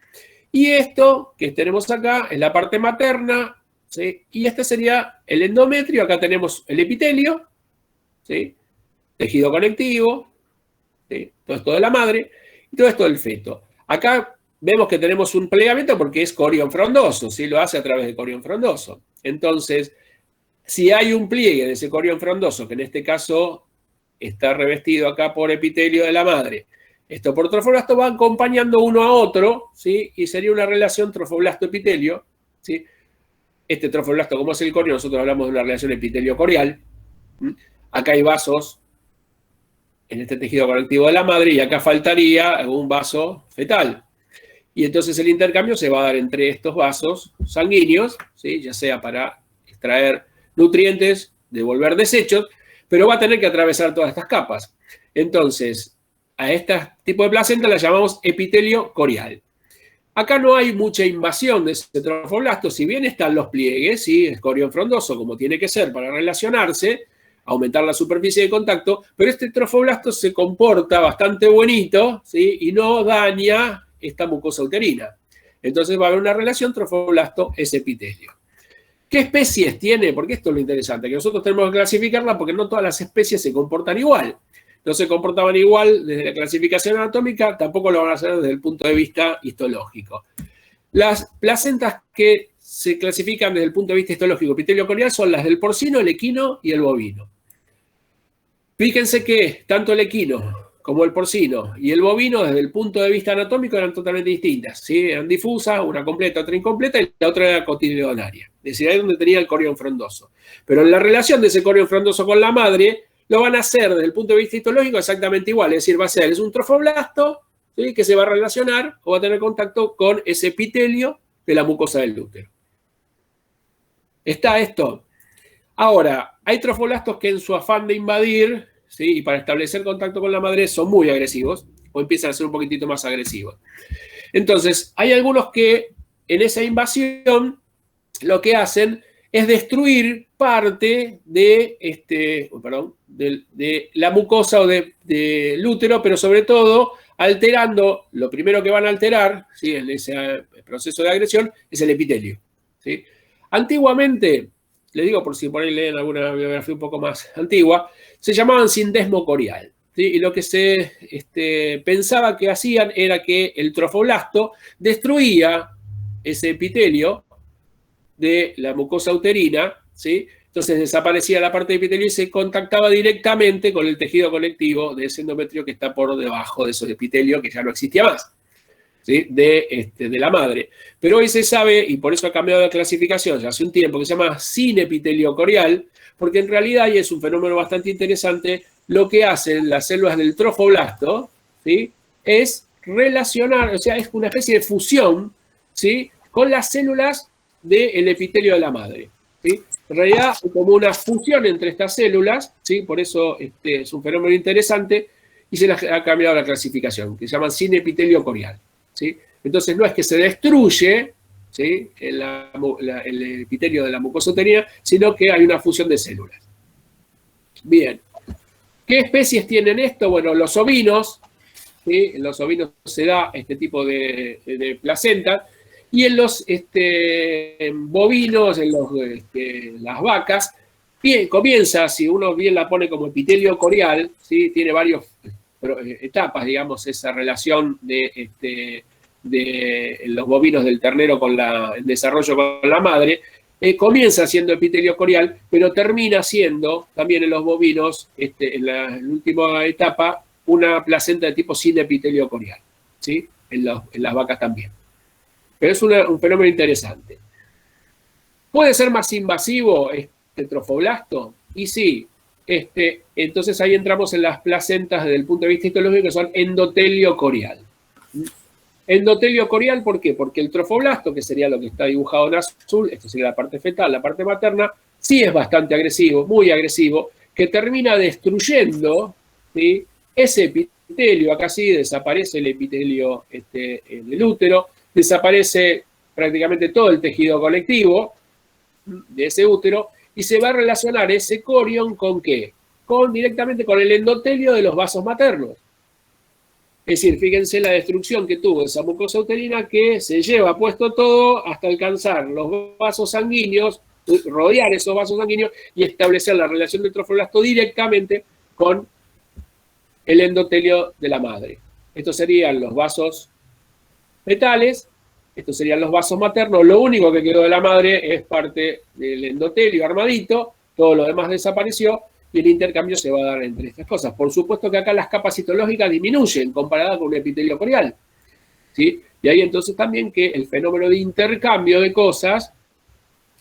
Y esto que tenemos acá es la parte materna, ¿sí? Y este sería el endometrio. Acá tenemos el epitelio, ¿sí? Tejido conectivo, ¿sí? Todo esto de la madre y todo esto del feto. Acá vemos que tenemos un plegamiento porque es corión frondoso, ¿sí? Lo hace a través de corión frondoso. Entonces, si hay un pliegue de ese corión frondoso, que en este caso está revestido acá por epitelio de la madre, esto por trofoblasto va acompañando uno a otro, ¿sí? Y sería una relación trofoblasto-epitelio, ¿sí? Este trofoblasto, como es el corión, nosotros hablamos de una relación epitelio-corial. Acá hay vasos en este tejido conectivo de la madre y acá faltaría un vaso fetal. Y entonces el intercambio se va a dar entre estos vasos sanguíneos, ¿sí? Ya sea para extraer nutrientes, devolver desechos, pero va a tener que atravesar todas estas capas. Entonces, a este tipo de placenta la llamamos epitelio corial. Acá no hay mucha invasión de ese trofoblasto, si bien están los pliegues, ¿sí? Es corión frondoso como tiene que ser para relacionarse, aumentar la superficie de contacto, pero este trofoblasto se comporta bastante bonito, ¿sí? Y no daña esta mucosa uterina. Entonces va a haber una relación trofoblasto-epitelio. ¿Qué especies tiene? Porque esto es lo interesante, que nosotros tenemos que clasificarla porque no todas las especies se comportan igual. no se comportaban igual desde la clasificación anatómica, tampoco lo van a hacer desde el punto de vista histológico. Las placentas que se clasifican desde el punto de vista histológico epitelio corial son las del porcino, el equino y el bovino. Fíjense que tanto el equino como el porcino y el bovino, desde el punto de vista anatómico, eran totalmente distintas, ¿sí? Eran difusas, una completa, otra incompleta, y la otra era cotiledonaria. Es decir, ahí es donde tenía el corión frondoso. Pero en la relación de ese corión frondoso con la madre, lo van a hacer desde el punto de vista histológico exactamente igual. Es decir, va a ser, es un trofoblasto, ¿sí? Que se va a relacionar o va a tener contacto con ese epitelio de la mucosa del útero. ¿Está esto? Ahora, hay trofoblastos que en su afán de invadir, ¿sí? Y para establecer contacto con la madre son muy agresivos o empiezan a ser un poquitito más agresivos. Entonces, hay algunos que en esa invasión lo que hacen es destruir parte de, de la mucosa o del útero, pero sobre todo alterando, lo primero que van a alterar, ¿sí? En ese proceso de agresión es el epitelio, ¿sí? Antiguamente, le digo por si por ahí leen alguna bibliografía un poco más antigua, se llamaban sindesmo corial, ¿sí? Y lo que se pensaba que hacían era que el trofoblasto destruía ese epitelio de la mucosa uterina, ¿sí? Entonces desaparecía la parte de epitelio y se contactaba directamente con el tejido conectivo de ese endometrio que está por debajo de esos epitelios que ya no existía más, ¿sí? De la madre. Pero hoy se sabe, y por eso ha cambiado la clasificación ya hace un tiempo, que se llama sinepitelio corial, porque en realidad, y es un fenómeno bastante interesante, lo que hacen las células del trofoblasto, ¿sí? Es relacionar, o sea, es una especie de fusión, ¿sí? Con las células del epitelio de la madre, ¿sí? En realidad, como una fusión entre estas células, ¿sí? Por eso es un fenómeno interesante, y se les ha cambiado la clasificación, que se llama sinepitelio corial, ¿sí? Entonces, no es que se destruye, ¿sí? el epitelio de la mucosa uterina, sino que hay una fusión de células. Bien. ¿Qué especies tienen esto? Bueno, los ovinos, ¿sí? En los ovinos se da este tipo de placenta, y en los bovinos, en las vacas, bien, comienza, si uno bien la pone como epitelio corial, ¿sí? Tiene varias etapas, digamos, esa relación de los bovinos del ternero con el desarrollo con la madre, comienza siendo epitelio corial, pero termina siendo también en los bovinos, en la última etapa, una placenta de tipo sin epitelio corial, ¿sí? En las vacas también. Pero es un fenómeno interesante. ¿Puede ser más invasivo este trofoblasto? Y sí. Entonces ahí entramos en las placentas desde el punto de vista histológico, que son endotelio corial. Endotelio corial, ¿por qué? Porque el trofoblasto, que sería lo que está dibujado en azul, esto sería la parte fetal, la parte materna, sí es bastante agresivo, muy agresivo, que termina destruyendo, ¿sí? Ese epitelio. Acá sí desaparece el epitelio del útero, desaparece prácticamente todo el tejido conectivo de ese útero, y se va a relacionar ese corión ¿con qué? Directamente con el endotelio de los vasos maternos. Es decir, fíjense la destrucción que tuvo esa mucosa uterina, que se lleva puesto todo hasta alcanzar los vasos sanguíneos, rodear esos vasos sanguíneos y establecer la relación del trofoblasto directamente con el endotelio de la madre. Estos serían los vasos fetales, estos serían los vasos maternos. Lo único que quedó de la madre es parte del endotelio armadito, todo lo demás desapareció, y el intercambio se va a dar entre estas cosas. Por supuesto que acá las capas citológicas disminuyen comparada con un epitelio corial, ¿sí? Y ahí entonces también que el fenómeno de intercambio de cosas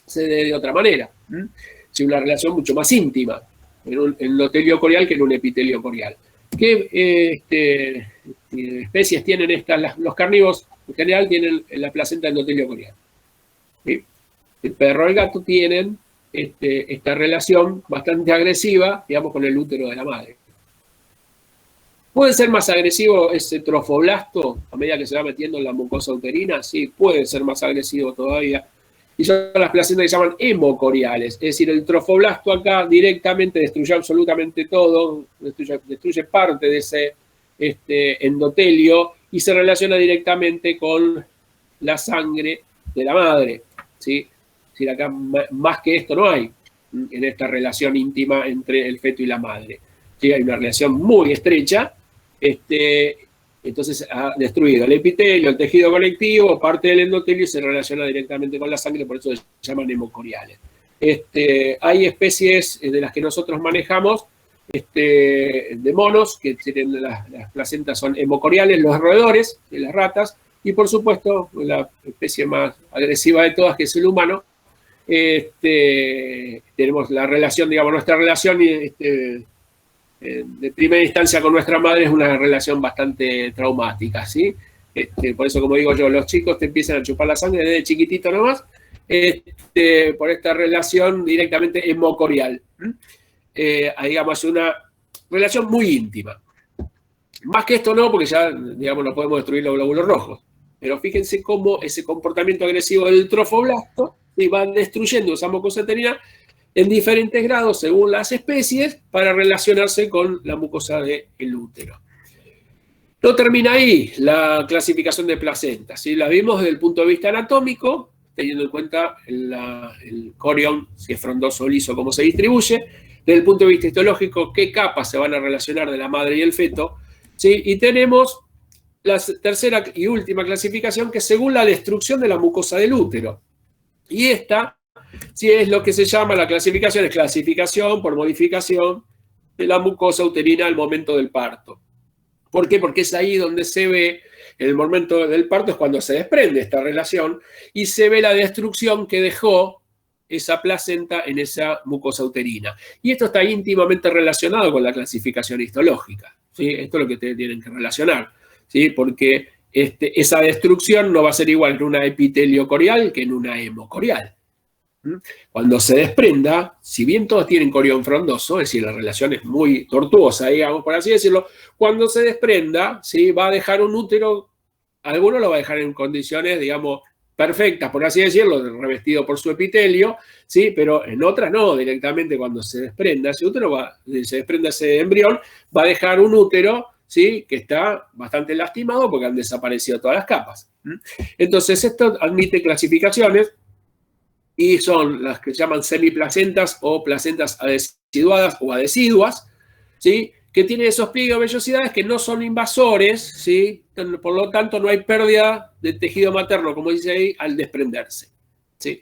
se dé de otra manera. ¿Sí? Una relación mucho más íntima en un endotelio corial que en un epitelio corial. ¿Qué especies tienen estas? Los carnívoros en general tienen la placenta endotelio corial, ¿sí? El perro y el gato tienen esta relación bastante agresiva, digamos, con el útero de la madre. ¿Puede ser más agresivo ese trofoblasto a medida que se va metiendo en la mucosa uterina? Sí, puede ser más agresivo todavía. Y son las placentas que se llaman hemocoriales. Es decir, el trofoblasto acá directamente destruye absolutamente todo, destruye parte de ese endotelio y se relaciona directamente con la sangre de la madre, ¿sí? Es decir, acá más que esto no hay en esta relación íntima entre el feto y la madre. ¿sí? Hay una relación muy estrecha, entonces ha destruido el epitelio, el tejido conectivo, parte del endotelio y se relaciona directamente con la sangre, por eso se llaman hemocoriales. Hay especies de las que nosotros manejamos, de monos, que tienen las placentas son hemocoriales, los roedores de las ratas, y por supuesto, la especie más agresiva de todas, que es el humano, tenemos la relación, digamos, nuestra relación de primera instancia con nuestra madre es una relación bastante traumática, ¿sí? Por eso, como digo yo, los chicos te empiezan a chupar la sangre desde chiquitito nomás, por esta relación directamente hemocorial. Digamos, una relación muy íntima. Más que esto no, porque ya, digamos, no podemos destruir los glóbulos rojos. Pero fíjense cómo ese comportamiento agresivo del trofoblasto va destruyendo esa mucosa uterina en diferentes grados según las especies para relacionarse con la mucosa del útero. No termina ahí la clasificación de placentas, ¿sí? La vimos desde el punto de vista anatómico, teniendo en cuenta el corión, si es frondoso o liso, cómo se distribuye. Desde el punto de vista histológico, qué capas se van a relacionar de la madre y el feto, ¿sí? Y tenemos la tercera y última clasificación, que es según la destrucción de la mucosa del útero. Y esta, sí, es lo que se llama la clasificación, es clasificación por modificación de la mucosa uterina al momento del parto. ¿Por qué? Porque es ahí donde se ve, en el momento del parto es cuando se desprende esta relación y se ve la destrucción que dejó esa placenta en esa mucosa uterina. Y esto está íntimamente relacionado con la clasificación histológica, ¿sí? Esto es lo que tienen que relacionar, ¿sí? Porque esa destrucción no va a ser igual en una epitelio corial que en una hemocorial. Cuando se desprenda, si bien todos tienen corión frondoso, es decir, la relación es muy tortuosa, digamos, por así decirlo, cuando se desprenda, ¿sí? Va a dejar un útero, alguno lo va a dejar en condiciones, digamos, perfectas, por así decirlo, revestido por su epitelio, ¿sí? Pero en otras no, directamente cuando se desprenda ese útero, se desprenda ese embrión, va a dejar un útero, ¿sí? Que está bastante lastimado porque han desaparecido todas las capas. Entonces, esto admite clasificaciones, y son las que se llaman semiplacentas o placentas adesiduadas o adesiduas, ¿sí? Que tienen esos pliegues o vellosidades que no son invasores, ¿sí? Por lo tanto no hay pérdida de tejido materno, como dice ahí, al desprenderse, ¿sí?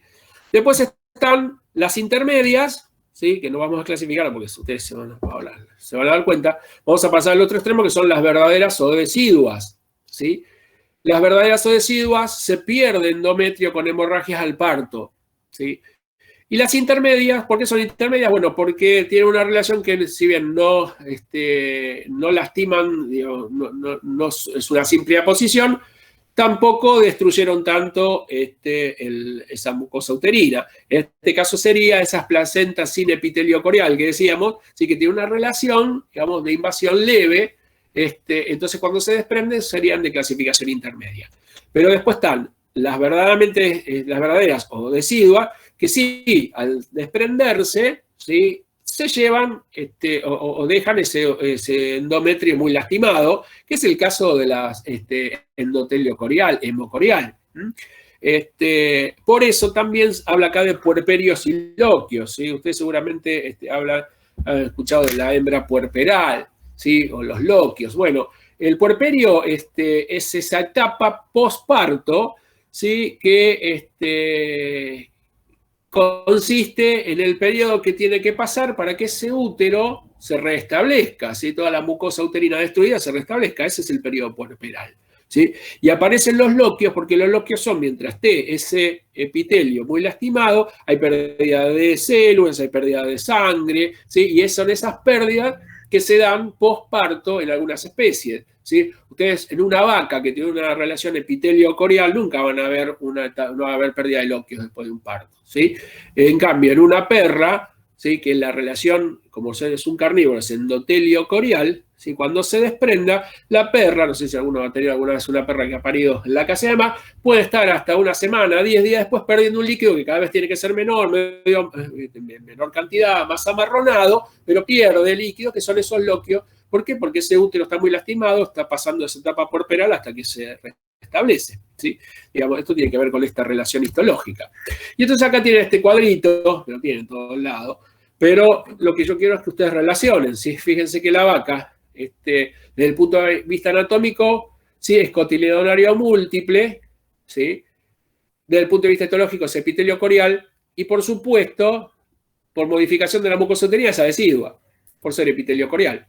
Después están las intermedias, ¿sí? Que no vamos a clasificar porque ustedes se van a dar cuenta. Vamos a pasar al otro extremo, que son las verdaderas o deciduas, ¿sí? Las verdaderas o deciduas se pierde endometrio con hemorragias al parto, ¿sí? Y las intermedias, ¿por qué son intermedias? Bueno, porque tienen una relación que, si bien no lastiman, digo, no es una simple posición, tampoco destruyeron tanto esa mucosa uterina. En este caso sería esas placentas sin epitelio corial que decíamos, sí, que tiene una relación, digamos, de invasión leve. Entonces, cuando se desprenden, serían de clasificación intermedia. Pero después están las verdaderas o deciduas, que sí, al desprenderse, ¿sí? Se llevan o dejan ese endometrio muy lastimado, que es el caso de las endotelio corial, hemocorial. Por eso también habla acá de puerperios y loquios, ¿sí? Usted seguramente ha escuchado de la hembra puerperal, ¿sí? O los loquios. Bueno, el puerperio es esa etapa posparto, ¿sí? Que consiste en el periodo que tiene que pasar para que ese útero se restablezca, ¿sí? Toda la mucosa uterina destruida se restablezca. Ese es el periodo puerperal, ¿sí? Y aparecen los loquios, porque los loquios son, mientras esté ese epitelio muy lastimado, hay pérdida de células, hay pérdida de sangre, ¿sí? Y son esas pérdidas que se dan posparto en algunas especies, ¿sí? Ustedes en una vaca que tiene una relación epitelio-corial nunca van a ver no va a haber pérdida de loquios después de un parto, ¿sí? En cambio, en una perra, ¿sí? Que la relación, como es un carnívoro, es endotelio-corial, ¿sí? Cuando se desprenda, la perra, no sé si alguno ha tenido alguna vez una perra que ha parido en la casa de demás, puede estar hasta una semana, 10 días después perdiendo un líquido que cada vez tiene que ser menor cantidad, más amarronado, pero pierde líquido, que son esos loquios. ¿Por qué? Porque ese útero está muy lastimado, está pasando esa etapa puerperal hasta que se restablece, ¿sí? Digamos, esto tiene que ver con esta relación histológica. Y entonces acá tienen este cuadrito, que lo tienen en todos lados, Pero lo que yo quiero es que ustedes relacionen, ¿sí? Fíjense que la vaca, desde el punto de vista anatómico, ¿sí? Es cotiledonario múltiple, ¿sí? Desde el punto de vista etológico es epitelio corial, y por supuesto, por modificación de la mucosotería es decidua, por ser epitelio corial.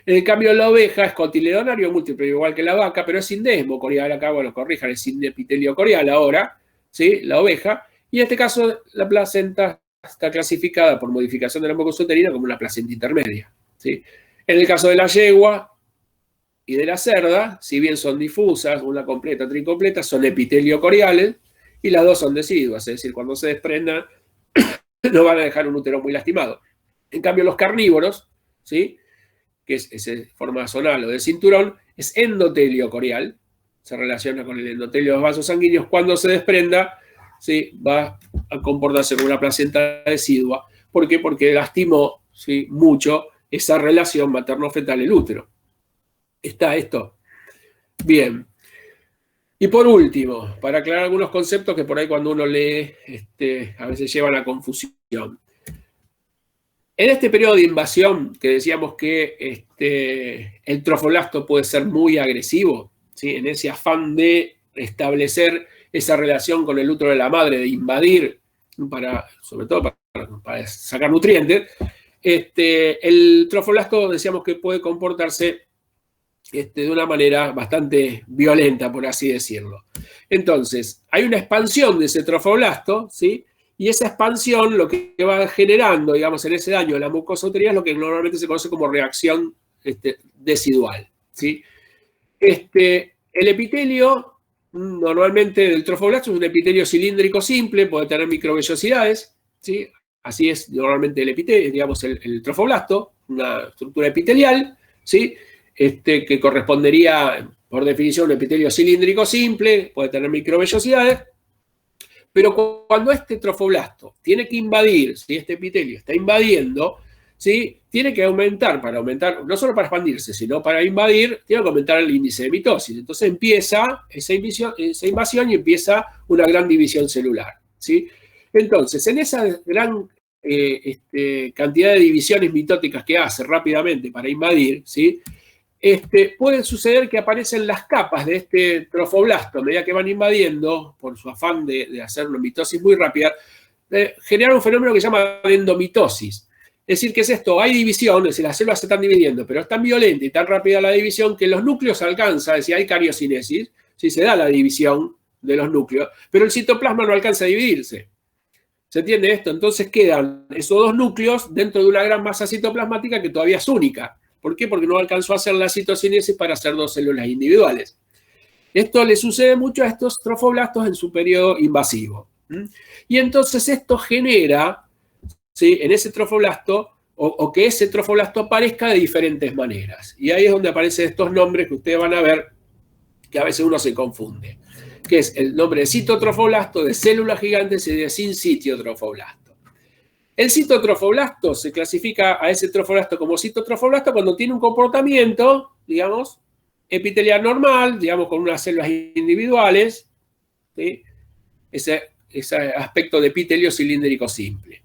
En cambio, la oveja es cotiledonario múltiple, igual que la vaca, pero es sindesmo corial. Acá, bueno, corrijan, es epitelio corial ahora, ¿sí? La oveja. Y en este caso, la placenta está clasificada por modificación de la mucosoterina como una placenta intermedia, ¿sí? En el caso de la yegua y de la cerda, si bien son difusas, una completa, otra incompleta, son epitelio coriales, y las dos son deciduas, es decir, cuando se desprendan no van a dejar un útero muy lastimado. En cambio, los carnívoros, ¿sí? Que es ese forma zonal o de cinturón, es endotelio corial, se relaciona con el endotelio de los vasos sanguíneos. Cuando se desprenda, ¿sí? Va a comportarse como una placenta decidua. ¿Por qué? Porque lastimó, ¿sí? Mucho esa relación materno-fetal el útero. ¿Está esto? Bien. Y por último, para aclarar algunos conceptos que por ahí cuando uno lee a veces llevan a confusión. En este periodo de invasión, que decíamos que el trofoblasto puede ser muy agresivo, ¿sí? En ese afán de establecer esa relación con el útero de la madre, de invadir, sobre todo para sacar nutrientes, el trofoblasto decíamos que puede comportarse de una manera bastante violenta, por así decirlo. Entonces, hay una expansión de ese trofoblasto, ¿sí? Y esa expansión lo que va generando, digamos, en ese daño de la mucosotería es lo que normalmente se conoce como reacción decidual, ¿sí? El epitelio, normalmente del trofoblasto, es un epitelio cilíndrico simple, puede tener microvellosidades, ¿sí? Así es normalmente el epitelio, digamos, el trofoblasto, una estructura epitelial, ¿sí? Que correspondería, por definición, a un epitelio cilíndrico simple, puede tener microvellosidades, pero cuando este trofoblasto tiene que invadir, si este epitelio está invadiendo, ¿sí? Tiene que aumentar, no solo para expandirse, sino para invadir, tiene que aumentar el índice de mitosis. Entonces empieza esa invasión y empieza una gran división celular, ¿sí? Entonces, en esa gran cantidad de divisiones mitóticas que hace rápidamente para invadir, ¿sí? Puede suceder que aparecen las capas de este trofoblasto a medida que van invadiendo, por su afán de hacer una mitosis muy rápida, generar un fenómeno que se llama endomitosis. Es decir, ¿qué es esto? Hay división, es decir, las células se están dividiendo, pero es tan violenta y tan rápida la división que los núcleos alcanzan, es decir, hay cariocinesis, ¿sí? Se da la división de los núcleos, pero el citoplasma no alcanza a dividirse. ¿Se entiende esto? Entonces quedan esos dos núcleos dentro de una gran masa citoplasmática que todavía es única. ¿Por qué? Porque no alcanzó a hacer la citocinesis para hacer dos células individuales. Esto le sucede mucho a estos trofoblastos en su periodo invasivo. Y entonces esto genera, ¿sí? En ese trofoblasto, o que ese trofoblasto aparezca de diferentes maneras. Y ahí es donde aparecen estos nombres que ustedes van a ver, que a veces uno se confunde, que es el nombre de citotrofoblasto, de células gigantes y de sincitio trofoblasto. El citotrofoblasto se clasifica a ese trofoblasto como citotrofoblasto cuando tiene un comportamiento, digamos, epitelial normal, digamos, con unas células individuales, ¿sí? Ese aspecto de epitelio cilíndrico simple.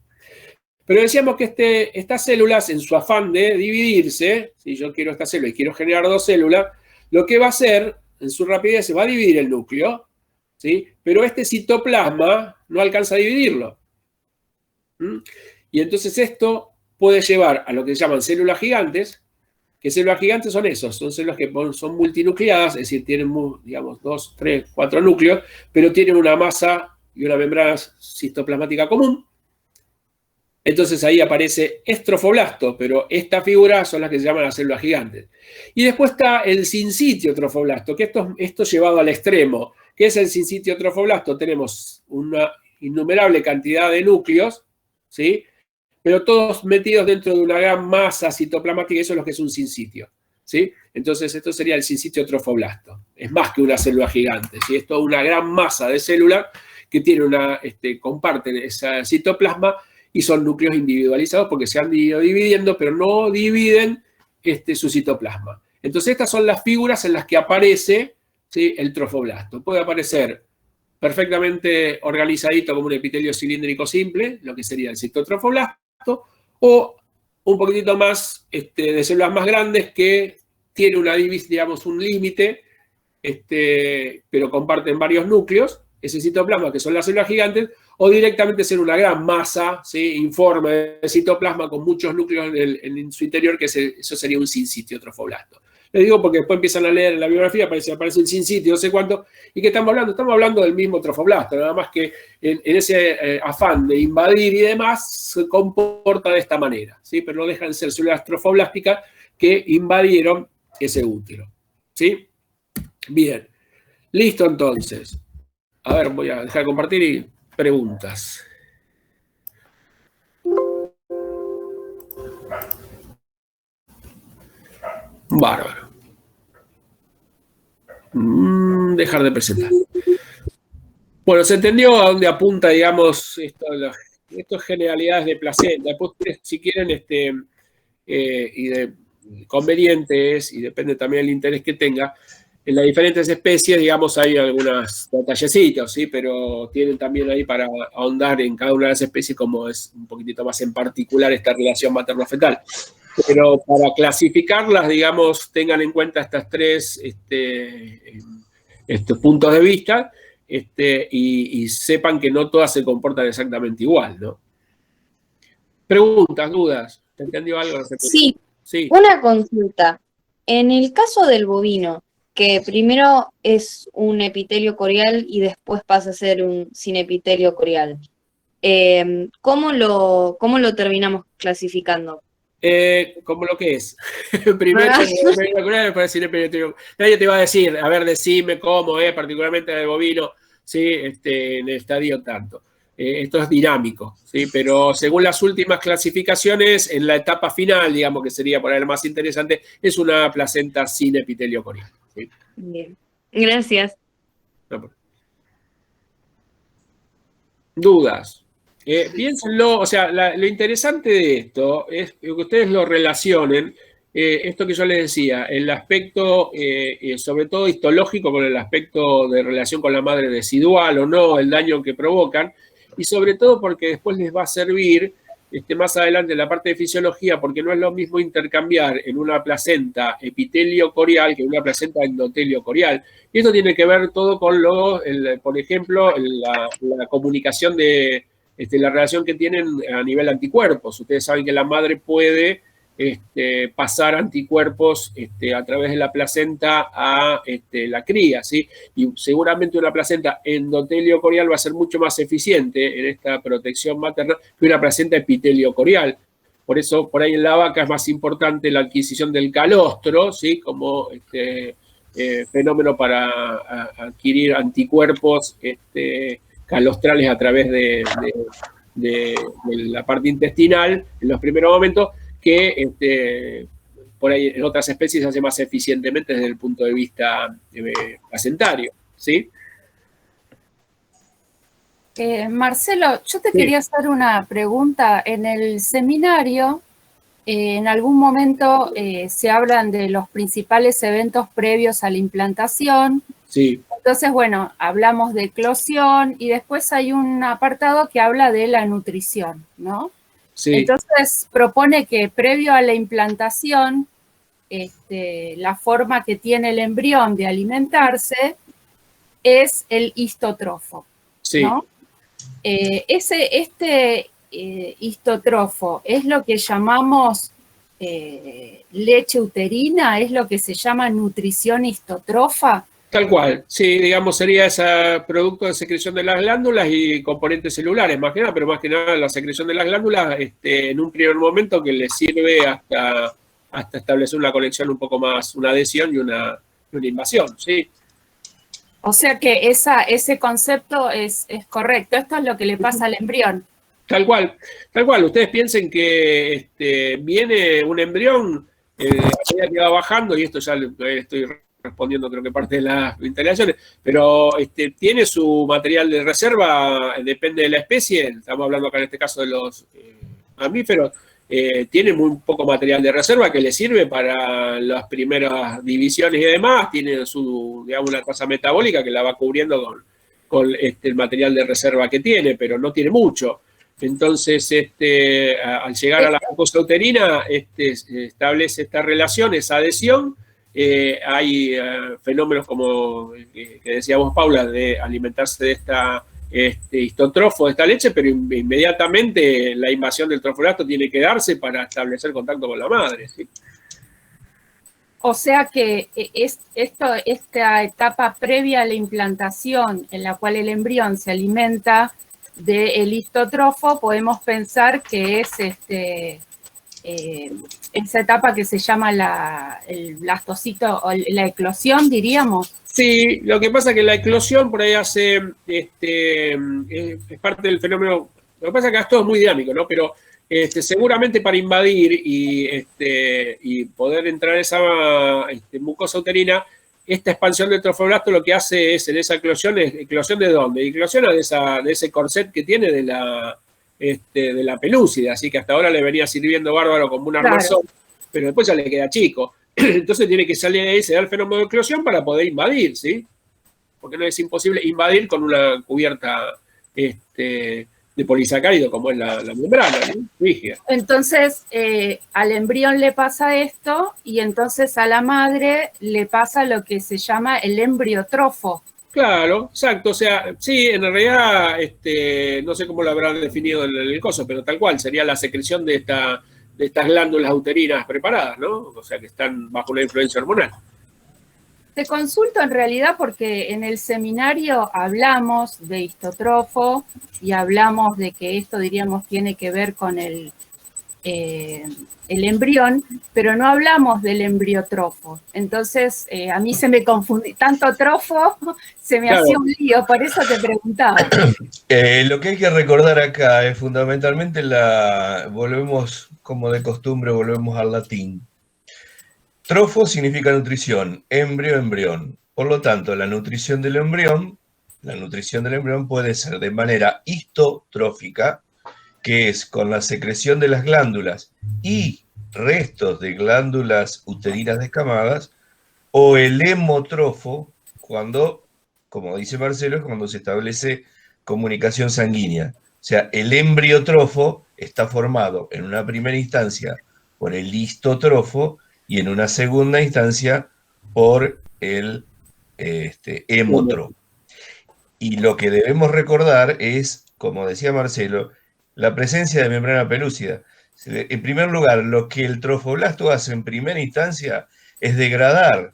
Pero decíamos que estas células, en su afán de dividirse, si yo quiero esta célula y quiero generar dos células, lo que va a hacer, en su rapidez, se va a dividir el núcleo, ¿sí? Pero este citoplasma no alcanza a dividirlo. Y entonces esto puede llevar a lo que se llaman células gigantes, que células gigantes son son células que son multinucleadas, es decir, tienen, digamos, 2, 3, 4 núcleos, pero tienen una masa y una membrana citoplasmática común. Entonces ahí aparece estrofoblasto, pero esta figura son las que se llaman las células gigantes. Y después está el sincitio trofoblasto, que esto llevado al extremo. ¿Qué es el sincitio trofoblasto? Tenemos una innumerable cantidad de núcleos, ¿sí? Pero todos metidos dentro de una gran masa citoplasmática, eso es lo que es un sincitio, ¿sí? Entonces esto sería el sincitio trofoblasto. Es más que una célula gigante, ¿sí? Es toda una gran masa de células que tiene comparten ese citoplasma y son núcleos individualizados porque se han ido dividiendo, pero no dividen su citoplasma. Entonces estas son las figuras en las que aparece, ¿sí? El trofoblasto. Puede aparecer perfectamente organizadito como un epitelio cilíndrico simple, lo que sería el citotrofoblasto, o un poquitito más de células más grandes que tiene una digamos, un límite, pero comparten varios núcleos, ese citoplasma, que son las células gigantes, o directamente ser una gran masa, ¿sí?, informe de citoplasma con muchos núcleos en su interior, que eso sería un sincitio trofoblasto. Les digo porque después empiezan a leer en la bibliografía, aparece un sincitio, no sé cuánto, ¿y qué estamos hablando? Estamos hablando del mismo trofoblasto, nada más que en ese afán de invadir y demás, se comporta de esta manera, ¿sí? Pero no dejan de ser células trofoblásticas que invadieron ese útero, ¿sí? Bien, listo entonces. A ver, voy a dejar de compartir y preguntas. Bárbaro. Dejar de presentar. Bueno, se entendió a dónde apunta, digamos, estas generalidades de placenta. Después ustedes, si quieren, y de convenientes, y depende también del interés que tenga, en las diferentes especies, digamos, hay algunos detallecitos, ¿sí? Pero tienen también ahí para ahondar en cada una de las especies, como es un poquitito más en particular esta relación materno-fetal. Pero para clasificarlas, digamos, tengan en cuenta estas tres estos puntos de vista, y sepan que no todas se comportan exactamente igual, ¿no? Preguntas, dudas. ¿Te entendió algo? Sí, Sí. una consulta. En el caso del bovino, que primero es un epitelio corial y después pasa a ser un sin epitelio corial, ¿cómo lo terminamos clasificando? Como lo que es. Primero, nadie te va a decir, a ver, decime cómo es, particularmente el bovino, ¿sí? En el estadio tanto. Esto es dinámico, ¿sí? Pero según las últimas clasificaciones, en la etapa final, digamos que sería por ahí lo más interesante, es una placenta sin epitelio corial, ¿sí? Bien, gracias. Dudas. Piénsenlo, o sea, lo interesante de esto es que ustedes lo relacionen, esto que yo les decía, el aspecto, sobre todo histológico, con el aspecto de relación con la madre residual o no, el daño que provocan, y sobre todo porque después les va a servir más adelante en la parte de fisiología, porque no es lo mismo intercambiar en una placenta epitelio corial que en una placenta endotelio corial. Y esto tiene que ver todo con por ejemplo, la comunicación de la relación que tienen a nivel anticuerpos. Ustedes saben que la madre puede pasar anticuerpos a través de la placenta a la cría, ¿sí? Y seguramente una placenta endotelio corial va a ser mucho más eficiente en esta protección materna que una placenta epitelio corial. Por eso, por ahí en la vaca es más importante la adquisición del calostro, ¿sí? Como fenómeno para adquirir anticuerpos calostrales a través de la parte intestinal en los primeros momentos, que por ahí en otras especies se hace más eficientemente desde el punto de vista placentario, ¿sí? Marcelo, yo te quería hacer una pregunta. En el seminario, en algún momento se hablan de los principales eventos previos a la implantación. Sí. Entonces, bueno, hablamos de eclosión y después hay un apartado que habla de la nutrición, ¿no? Sí. Entonces, propone que previo a la implantación, la forma que tiene el embrión de alimentarse es el histotrofo, sí. ¿no? Este histotrofo es lo que llamamos leche uterina, es lo que se llama nutrición histotrofa. Tal cual, sí, digamos, sería ese producto de secreción de las glándulas y componentes celulares, más que nada, pero más que nada la secreción de las glándulas en un primer momento que les sirve hasta establecer una conexión un poco más, una adhesión y una invasión, ¿sí? O sea que ese concepto es correcto, esto es lo que le pasa al embrión. Tal cual, tal cual. Ustedes piensen que viene un embrión, que va bajando, y esto ya estoy respondiendo creo que parte de las instalaciones, pero tiene su material de reserva, depende de la especie, estamos hablando acá en este caso de los mamíferos, tiene muy poco material de reserva que le sirve para las primeras divisiones y demás, tiene digamos, una tasa metabólica que la va cubriendo con el material de reserva que tiene, pero no tiene mucho. Entonces, al llegar a la mucosa uterina, se establece esta relación, esa adhesión. Hay fenómenos como que decía vos, Paula, de alimentarse de esta histotrofo, de esta leche, pero inmediatamente la invasión del trofoblasto tiene que darse para establecer contacto con la madre, ¿sí? O sea que esta etapa previa a la implantación, en la cual el embrión se alimenta del histotrofo, podemos pensar que es esa etapa que se llama el blastocito, o la eclosión, diríamos. Sí, lo que pasa es que la eclosión por ahí hace, es parte del fenómeno. Lo que pasa es que esto es muy dinámico, ¿no? Pero seguramente para invadir y poder entrar a esa mucosa uterina, esta expansión del trofoblasto lo que hace es, en esa eclosión, ¿eclosión de dónde? Eclosiona de ese corset que tiene de la pelúcida, así que hasta ahora le venía sirviendo bárbaro como un armazón, claro, pero después ya le queda chico. Entonces tiene que salir de ahí, se da el fenómeno de eclosión para poder invadir, ¿sí? Porque no es imposible invadir con una cubierta de polisacárido como es la membrana, ¿no? Rígida. Entonces, al embrión le pasa esto y entonces a la madre le pasa lo que se llama el embriotrofo. Claro, exacto. O sea, sí, en realidad, no sé cómo lo habrán definido en el coso, pero tal cual, sería la secreción de estas glándulas uterinas preparadas, ¿no? O sea, que están bajo una influencia hormonal. Te consulto en realidad porque en el seminario hablamos de histotrofo y hablamos de que esto, diríamos, tiene que ver con el embrión, pero no hablamos del embriotrofo. Entonces, a mí se me confundí, tanto trofo se me hacía un lío, por eso te preguntaba. Lo que hay que recordar acá es fundamentalmente volvemos como de costumbre, volvemos al latín. Trofo significa nutrición, embrio, embrión. Por lo tanto, la nutrición del embrión puede ser de manera histotrófica, que es con la secreción de las glándulas y restos de glándulas uterinas descamadas, o el hemotrofo, cuando, como dice Marcelo, es cuando se establece comunicación sanguínea. O sea, el embriotrofo está formado en una primera instancia por el histotrofo y en una segunda instancia por el hemotrofo. Y lo que debemos recordar es, como decía Marcelo, la presencia de membrana pelúcida. En primer lugar, lo que el trofoblasto hace en primera instancia es degradar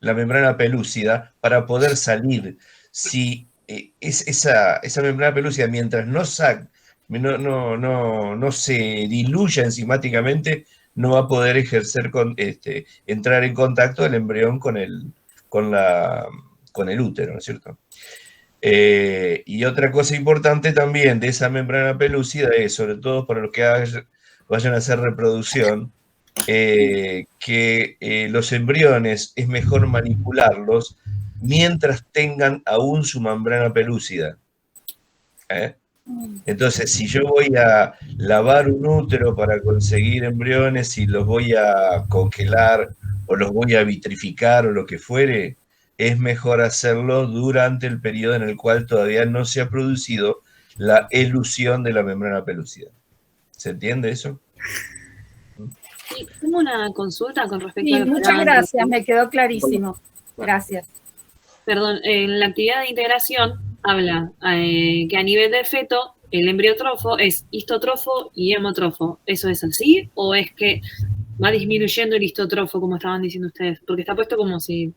la membrana pelúcida para poder salir. Si esa membrana pelúcida, mientras no se diluya enzimáticamente, no va a poder ejercer, entrar en contacto el embrión con el útero, ¿no es cierto? Y otra cosa importante también de esa membrana pelúcida es, sobre todo para los que vayan a hacer reproducción, que los embriones es mejor manipularlos mientras tengan aún su membrana pelúcida. Entonces, si yo voy a lavar un útero para conseguir embriones y los voy a congelar o los voy a vitrificar o lo que fuere, es mejor hacerlo durante el periodo en el cual todavía no se ha producido la elusión de la membrana pelúcida. ¿Se entiende eso? Sí, tengo una consulta con respecto a... Sí, muchas gracias, me quedó clarísimo. Gracias. Perdón, en la actividad de integración habla que a nivel del feto el embriotrofo es histotrofo y hemotrofo. ¿Eso es así? ¿O es que va disminuyendo el histotrofo, como estaban diciendo ustedes? Porque está puesto como si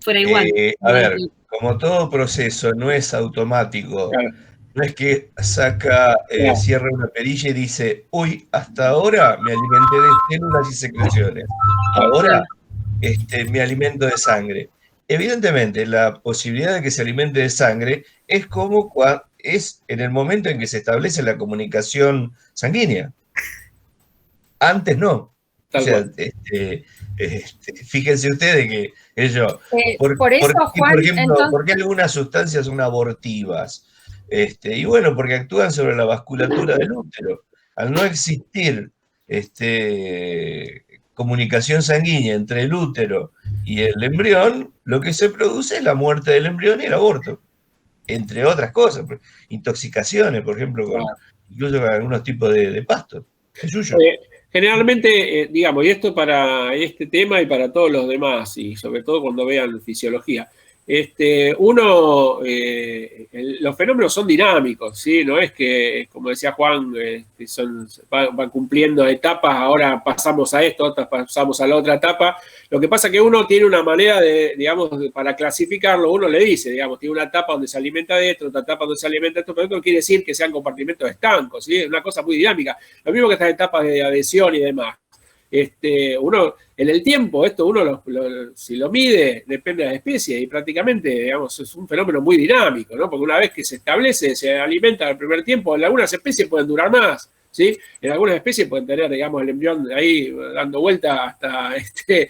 fuera igual. A ver, como todo proceso no es automático, claro. No es que cierra una perilla y dice, uy, hasta ahora me alimenté de células y secreciones, ahora me alimento de sangre. Evidentemente, la posibilidad de que se alimente de sangre es como es en el momento en que se establece la comunicación sanguínea. Antes no. O sea, fíjense ustedes que ellos... por ejemplo, ¿por qué algunas sustancias son abortivas? Y bueno, porque actúan sobre la vasculatura del útero. Al no existir comunicación sanguínea entre el útero y el embrión, lo que se produce es la muerte del embrión y el aborto, entre otras cosas, intoxicaciones, por ejemplo, con incluso algunos tipos de pastos. Es suyo. Generalmente, digamos, y esto para este tema y para todos los demás, y sobre todo cuando vean fisiología, los fenómenos son dinámicos, ¿sí? No es que, como decía Juan, van cumpliendo etapas, ahora pasamos a esto, otras pasamos a la otra etapa. Lo que pasa es que uno tiene una manera digamos, para clasificarlo, uno le dice, digamos, tiene una etapa donde se alimenta de esto, otra etapa donde se alimenta de esto, pero esto no quiere decir que sean compartimentos estancos, ¿sí? Es una cosa muy dinámica. Lo mismo que estas etapas de adhesión y demás. Uno, en el tiempo, esto uno si lo mide, depende de la especie y prácticamente, digamos, es un fenómeno muy dinámico, ¿no? Porque una vez que se establece, se alimenta el primer tiempo, en algunas especies pueden durar más, ¿sí? En algunas especies pueden tener, digamos, el embrión ahí dando vuelta hasta que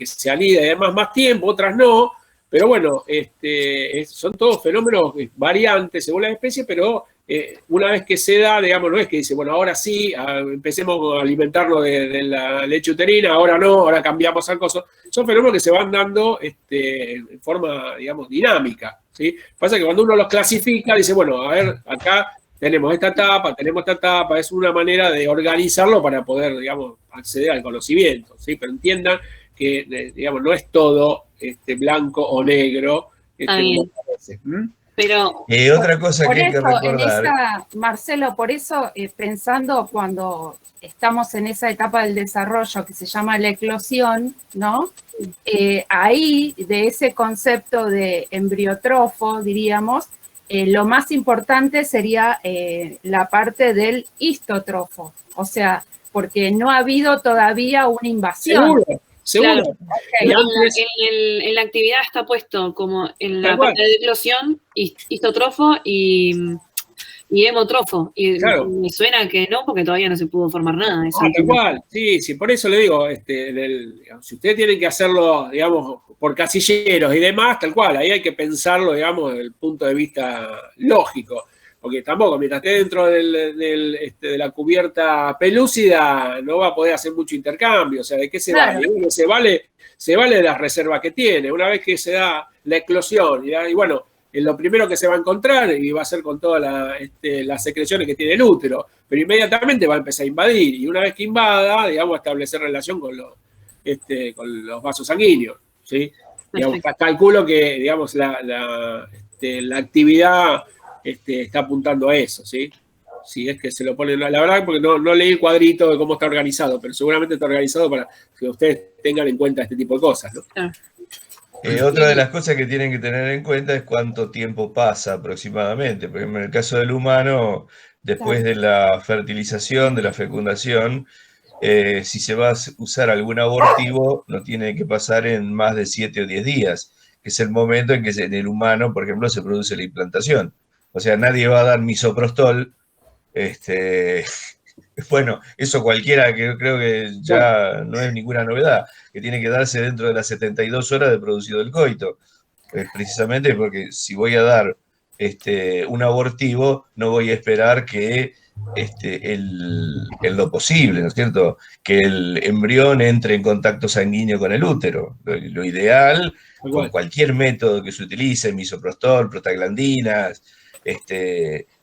se anida y demás más tiempo, otras no, pero bueno, son todos fenómenos variantes según la especie, pero una vez que se da, digamos, no es que dice, bueno, ahora sí, empecemos a alimentarlo de la leche uterina, ahora no, ahora cambiamos al coso. Son fenómenos que se van dando en forma, digamos, dinámica, ¿sí? Pasa que cuando uno los clasifica, dice, bueno, a ver, acá tenemos esta etapa, es una manera de organizarlo para poder, digamos, acceder al conocimiento, ¿sí? Pero entiendan que, digamos, no es todo blanco o negro. Pero otra cosa que hay que recordar. Marcelo, por eso, pensando cuando estamos en esa etapa del desarrollo que se llama la eclosión, ¿no? Ahí, de ese concepto de embriotrofo, diríamos, lo más importante sería la parte del histotrofo, o sea, porque no ha habido todavía una invasión. Seguro. Claro. Okay. En la actividad está puesto como en la parte de eclosión, histotrofo y hemotrofo. Y claro, me suena que no, porque todavía no se pudo formar nada. Tal cual, sí, por eso le digo, si ustedes tienen que hacerlo, digamos, por casilleros y demás, tal cual, ahí hay que pensarlo, digamos, desde el punto de vista lógico. Porque tampoco, mientras esté dentro de la cubierta pelúcida, no va a poder hacer mucho intercambio. O sea, ¿de qué se vale? Uno se vale de las reservas que tiene. Una vez que se da la eclosión, y bueno, lo primero que se va a encontrar, y va a ser con todas las secreciones que tiene el útero, pero inmediatamente va a empezar a invadir. Y una vez que invada, digamos, a establecer relación con los vasos sanguíneos, ¿sí? Digamos, calculo que, digamos, la actividad está apuntando a eso, ¿sí? Si es que se lo ponen, la verdad, porque no leí el cuadrito de cómo está organizado, pero seguramente está organizado para que ustedes tengan en cuenta este tipo de cosas, ¿no? Otra de las cosas que tienen que tener en cuenta es cuánto tiempo pasa aproximadamente. Por ejemplo, en el caso del humano, después de la fertilización, de la fecundación, si se va a usar algún abortivo, no tiene que pasar en más de 7 o 10 días, que es el momento en que en el humano, por ejemplo, se produce la implantación. O sea, nadie va a dar misoprostol. Bueno, eso cualquiera, que creo que ya no es ninguna novedad, que tiene que darse dentro de las 72 horas de producido el coito. Precisamente porque si voy a dar un abortivo, no voy a esperar que en lo posible, ¿no es cierto?, que el embrión entre en contacto sanguíneo con el útero. Lo ideal, con cualquier método que se utilice, misoprostol, prostaglandinas,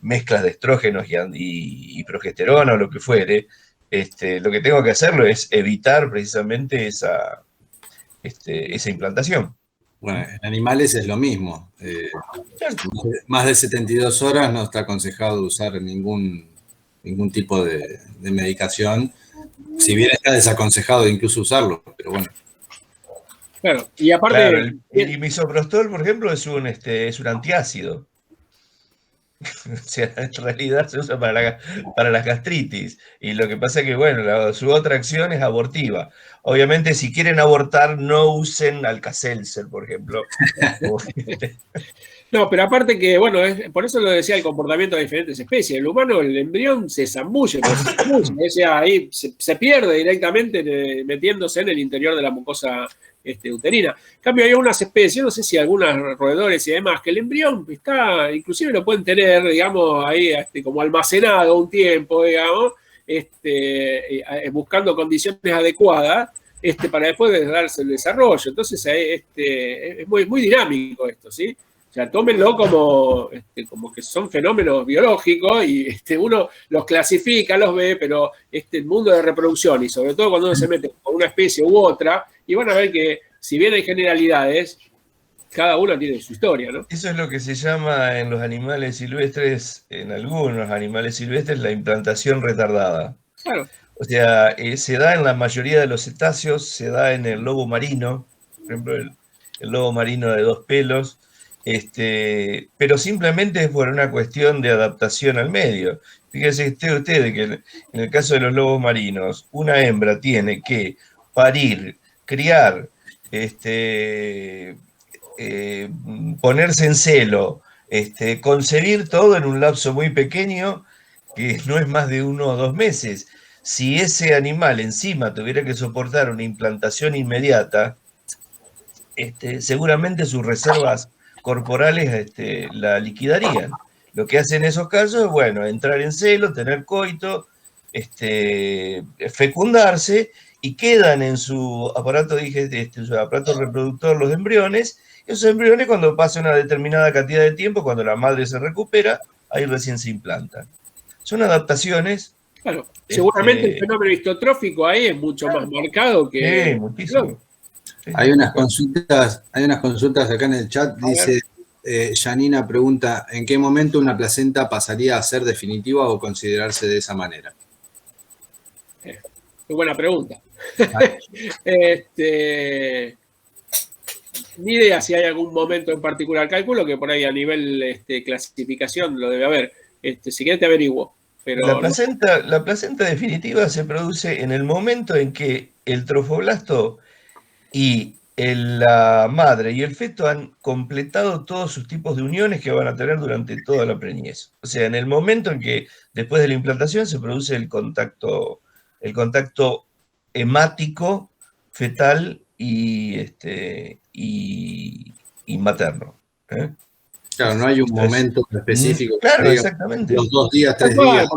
mezclas de estrógenos y progesterona o lo que fuere, lo que tengo que hacerlo es evitar precisamente esa implantación. Bueno, en animales es lo mismo. Más de 72 horas no está aconsejado usar ningún tipo de medicación, si bien está desaconsejado incluso usarlo, pero bueno. Claro, y aparte... Claro, el misoprostol, por ejemplo, es un antiácido. O sea, en realidad se usa para la gastritis. Y lo que pasa es que, bueno, su otra acción es abortiva. Obviamente, si quieren abortar, no usen Alka-Seltzer, por ejemplo. No, pero aparte que, bueno, por eso lo decía el comportamiento de diferentes especies. El humano, el embrión se zambulle, o sea, ahí se pierde directamente metiéndose en el interior de la mucosa uterina. En cambio, hay unas especies, no sé si algunas roedores y demás, que el embrión está, inclusive lo pueden tener, digamos, ahí como almacenado un tiempo, digamos, buscando condiciones adecuadas para después de darse el desarrollo. Entonces, es muy, muy dinámico esto, ¿sí? O sea, tómenlo como que son fenómenos biológicos y uno los clasifica, los ve, pero el mundo de reproducción y sobre todo cuando uno se mete con una especie u otra, y van a ver que si bien hay generalidades, cada uno tiene su historia, ¿no? Eso es lo que se llama en los animales silvestres, en algunos animales silvestres, la implantación retardada. Claro. O sea, se da en la mayoría de los cetáceos, se da en el lobo marino, por ejemplo, el lobo marino de 2 pelos, pero simplemente es por una cuestión de adaptación al medio. Fíjense ustedes que en el caso de los lobos marinos, una hembra tiene que parir, criar, ponerse en celo, concebir todo en un lapso muy pequeño, que no es más de 1 o 2 meses. Si ese animal encima tuviera que soportar una implantación inmediata, seguramente sus reservas corporales la liquidarían. Lo que hacen en esos casos es, bueno, entrar en celo, tener coito, fecundarse, y quedan en su aparato, su aparato reproductor los embriones. Esos embriones, cuando pasa una determinada cantidad de tiempo, cuando la madre se recupera, ahí recién se implantan. Son adaptaciones. Claro, seguramente el fenómeno histotrófico ahí es mucho más marcado que... Sí, muchísimo. Sí. Hay unas consultas acá en el chat, dice, Janina pregunta, ¿en qué momento una placenta pasaría a ser definitiva o considerarse de esa manera? Qué buena pregunta. Ni idea si hay algún momento en particular. Calculo que por ahí a nivel clasificación lo debe haber. Si querés te averiguo. Pero la placenta definitiva se produce en el momento en que el trofoblasto y la madre y el feto han completado todos sus tipos de uniones que van a tener durante toda la preñez. O sea, en el momento en que después de la implantación se produce el contacto hemático, fetal y materno. Claro, no hay un momento específico. Claro, exactamente. Los 2 días, 3 días.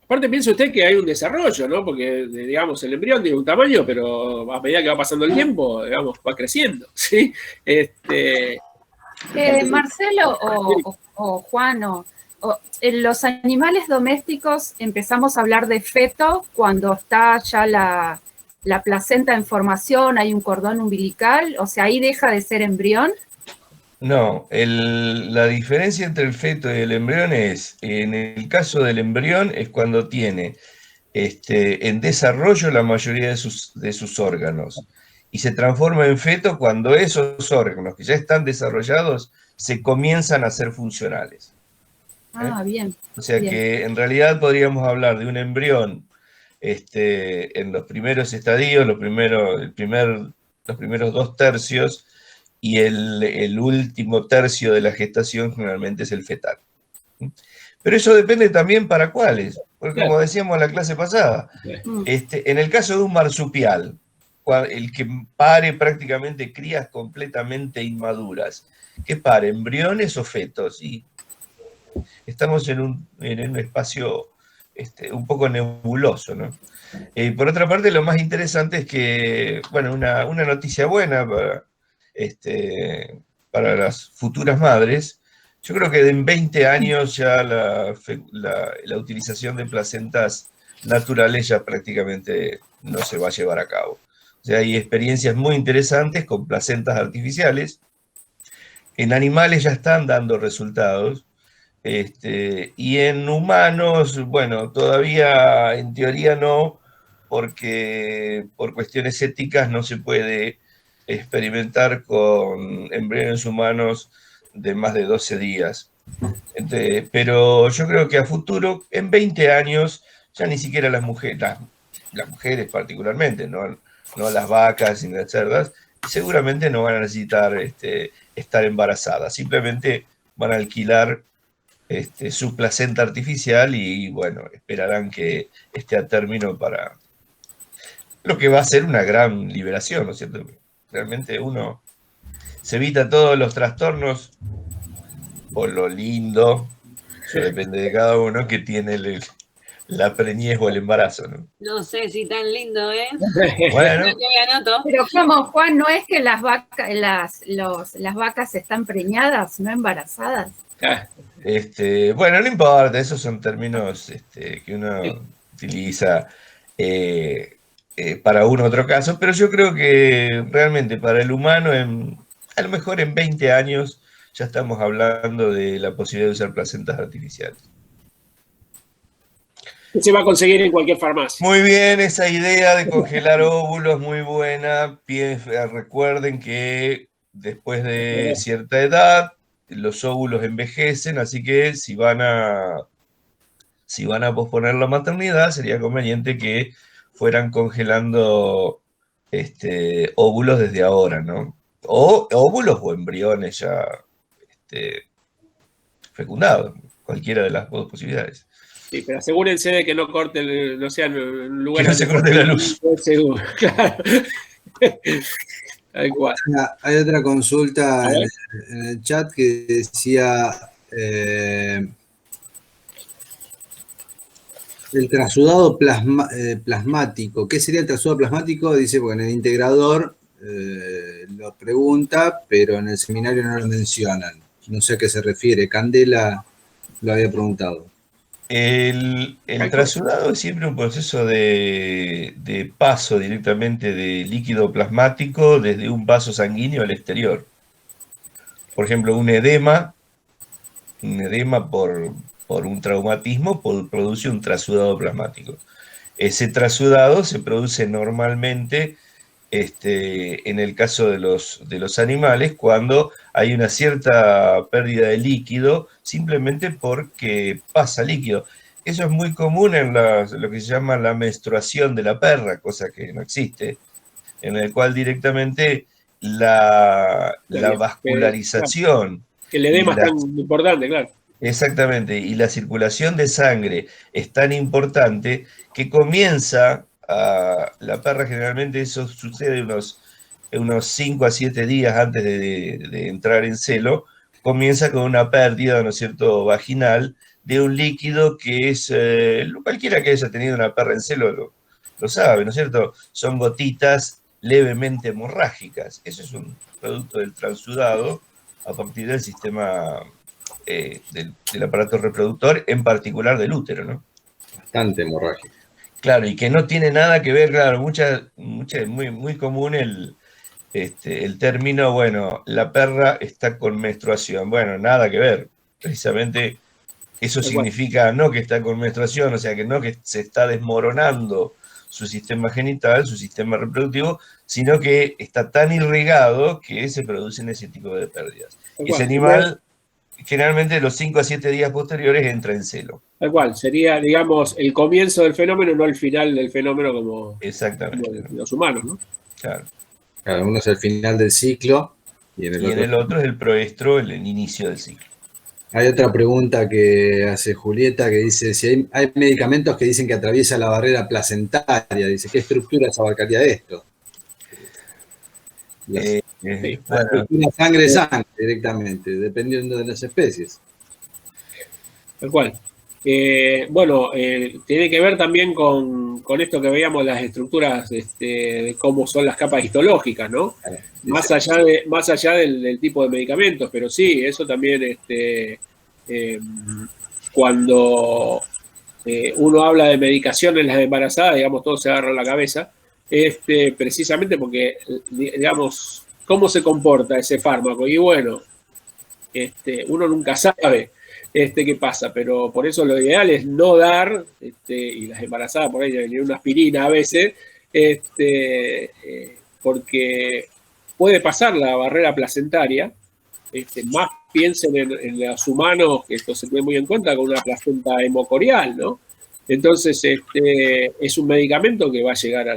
Aparte piensa usted que hay un desarrollo, ¿no? Porque, digamos, el embrión tiene un tamaño, pero a medida que va pasando el tiempo, digamos, va creciendo, ¿sí? Marcelo o Juan, en los animales domésticos empezamos a hablar de feto cuando está ya la placenta en formación, hay un cordón umbilical, o sea, ahí deja de ser embrión. No, la diferencia entre el feto y el embrión es, en el caso del embrión, es cuando tiene en desarrollo la mayoría de sus órganos, y se transforma en feto cuando esos órganos que ya están desarrollados se comienzan a ser funcionales. Ah, bien. O sea bien. que en realidad podríamos hablar de un embrión en los primeros estadios, los primeros 2 tercios, y el último tercio de la gestación generalmente es el fetal. Pero eso depende también para cuáles, porque como decíamos en la clase pasada, en el caso de un marsupial, el que pare prácticamente crías completamente inmaduras, ¿qué pare? ¿Embriones o fetos? Y estamos en un espacio un poco nebuloso, ¿no? Por otra parte, lo más interesante es que, bueno, una noticia buena para las futuras madres, yo creo que en 20 años ya la utilización de placentas naturales ya prácticamente no se va a llevar a cabo. O sea, hay experiencias muy interesantes con placentas artificiales. En animales ya están dando resultados. Y en humanos, bueno, todavía en teoría no, porque por cuestiones éticas no se puede experimentar con embriones humanos de más de 12 días. Pero yo creo que a futuro, en 20 años, ya ni siquiera las mujeres particularmente, no las vacas ni las cerdas, seguramente no van a necesitar estar embarazadas, simplemente van a alquilar su placenta artificial y, bueno, esperarán que esté a término para lo que va a ser una gran liberación, ¿no es cierto? Realmente uno se evita todos los trastornos, o lo lindo, eso depende de cada uno, que tiene la preñez o el embarazo, ¿no? No sé si tan lindo es. Bueno, Creo que me anoto. Pero como, Juan, ¿no es que las vacas están preñadas, no embarazadas? bueno, no importa, esos son términos que uno utiliza para un otro caso, pero yo creo que realmente para el humano, a lo mejor en 20 años, ya estamos hablando de la posibilidad de usar placentas artificiales. Se va a conseguir en cualquier farmacia. Muy bien, esa idea de congelar óvulos, muy buena. Recuerden que después de cierta edad, los óvulos envejecen, así que si van a posponer la maternidad, sería conveniente que fueran congelando óvulos desde ahora, ¿no? O óvulos o embriones ya fecundados, cualquiera de las dos posibilidades. Sí, pero asegúrense de que no corten, no sean lugares. Que no se corte la luz. Seguro, claro. Tal cual. Hay otra consulta en el chat que decía el trasudado plasmático. ¿Qué sería el trasudado plasmático? Dice, porque en el integrador lo pregunta, pero en el seminario no lo mencionan. No sé a qué se refiere. Candela lo había preguntado. El trasudado es siempre un proceso de paso directamente de líquido plasmático desde un vaso sanguíneo al exterior. Por ejemplo, un edema por un traumatismo produce un trasudado plasmático. Ese trasudado se produce normalmente en el caso de los animales cuando hay una cierta pérdida de líquido simplemente porque pasa líquido. Eso es muy común en lo que se llama la menstruación de la perra, cosa que no existe, en el cual directamente la vascularización. Que el edema es tan importante, claro. Exactamente, y la circulación de sangre es tan importante que comienza la perra, generalmente eso sucede unos 5 a 7 días antes de entrar en celo, comienza con una pérdida, ¿no es cierto?, vaginal de un líquido que es, cualquiera que haya tenido una perra en celo lo sabe, ¿no es cierto? Son gotitas levemente hemorrágicas. Eso es un producto del transudado a partir del sistema del aparato reproductor, en particular del útero, ¿no? Bastante hemorrágico. Claro, y que no tiene nada que ver, claro, muy común el término, bueno, la perra está con menstruación. Bueno, nada que ver. Precisamente eso significa no que está con menstruación, o sea, que no que se está desmoronando su sistema genital, su sistema reproductivo, sino que está tan irrigado que se producen ese tipo de pérdidas. Ese animal, generalmente los 5 a 7 días posteriores, entra en celo. Tal cual, sería, digamos, el comienzo del fenómeno, no el final del fenómeno como los humanos, ¿no? Claro. Cada uno es el final del ciclo y en el otro es el proestro, el inicio del ciclo. Hay otra pregunta que hace Julieta que dice si hay medicamentos que dicen que atraviesa la barrera placentaria. Dice, ¿qué estructuras abarcaría esto? La estructura sangre directamente, dependiendo de las especies. Tal cual. Tiene que ver también con esto que veíamos, las estructuras de cómo son las capas histológicas, ¿no? Más allá del tipo de medicamentos, pero sí, eso también, cuando uno habla de medicación en las embarazadas, digamos, todo se agarra la cabeza, precisamente porque, digamos, cómo se comporta ese fármaco. Y bueno, uno nunca sabe qué pasa, pero por eso lo ideal es no dar, y las embarazadas por ahí deben una aspirina a veces, porque puede pasar la barrera placentaria. Más piensen en los humanos, que esto se tiene muy en cuenta, con una placenta hemocorial, ¿no? Entonces, es un medicamento que va a llegar a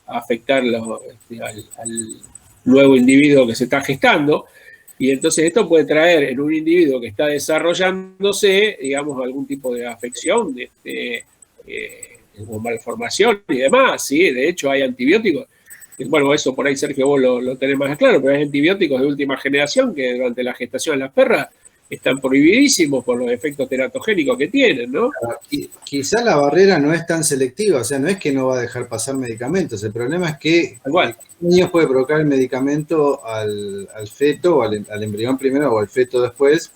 afectar al nuevo individuo que se está gestando. Y entonces esto puede traer en un individuo que está desarrollándose, digamos, algún tipo de afección, o malformación y demás, ¿sí? De hecho, hay antibióticos. Bueno, eso por ahí, Sergio, vos lo tenés más claro, pero hay antibióticos de última generación que durante la gestación de las perras están prohibidísimos por los efectos teratogénicos que tienen, ¿no? Quizá la barrera no es tan selectiva, o sea, no es que no va a dejar pasar medicamentos, el problema es que Igual. el niño puede provocar el medicamento al feto, o al embrión primero o al feto después.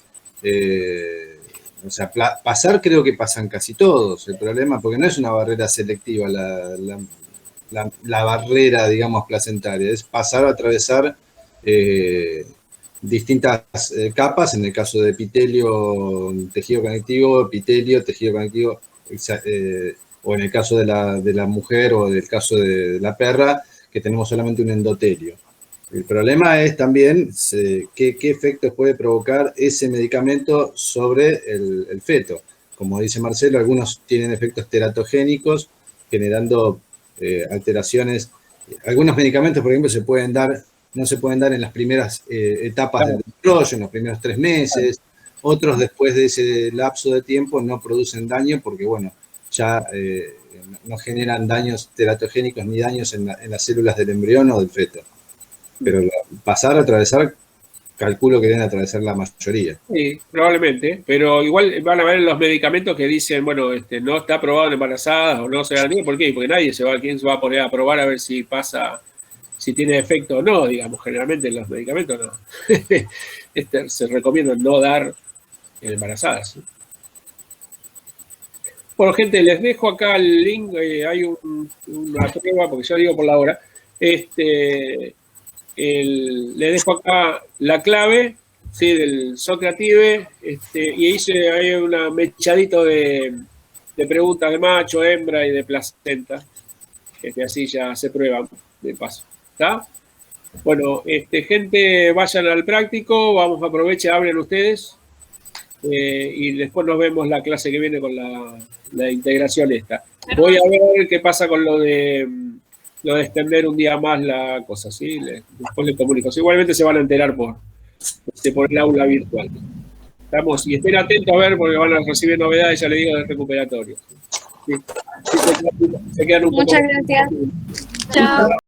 O sea, pasar creo que pasan casi todos, el problema, porque no es una barrera selectiva la barrera, digamos, placentaria, es pasar a atravesar distintas capas, en el caso de epitelio, tejido conectivo, tejido conectivo, o en el caso de la mujer o del caso de la perra, que tenemos solamente un endotelio. El problema es también qué efectos puede provocar ese medicamento sobre el feto. Como dice Marcelo, algunos tienen efectos teratogénicos, generando alteraciones. Algunos medicamentos, por ejemplo, no se pueden dar en las primeras etapas del desarrollo, en los primeros 3 meses. Otros, después de ese lapso de tiempo, no producen daño porque, bueno, ya no generan daños teratogénicos ni daños en las células del embrión o del feto. Pero atravesar, calculo que deben atravesar la mayoría. Sí, probablemente, pero igual van a ver los medicamentos que dicen, bueno, no está aprobado en embarazadas o no se garantiza. ¿Por qué? Porque ¿quién se va a poner a probar a ver si pasa, si tiene efecto o no? Digamos, generalmente los medicamentos no. Se recomienda no dar en embarazadas, ¿sí? Bueno, gente, les dejo acá el link, hay una prueba, porque yo digo por la hora, le dejo acá la clave, ¿sí? Del Socrative, y hice ahí un mechadito de preguntas de macho, hembra y de placenta, así ya se prueban de paso, ¿está? Bueno, gente, vayan al práctico, vamos, aprovechen, abren ustedes, y después nos vemos la clase que viene con la integración esta. Voy a ver qué pasa con lo de extender un día más la cosa, ¿sí? Después les comunico. Igualmente se van a enterar por el aula virtual. Estamos, y estén atentos a ver porque van a recibir novedades, ya les digo, del recuperatorio. ¿Sí? Se quedan un poco. Muchas gracias. Chao.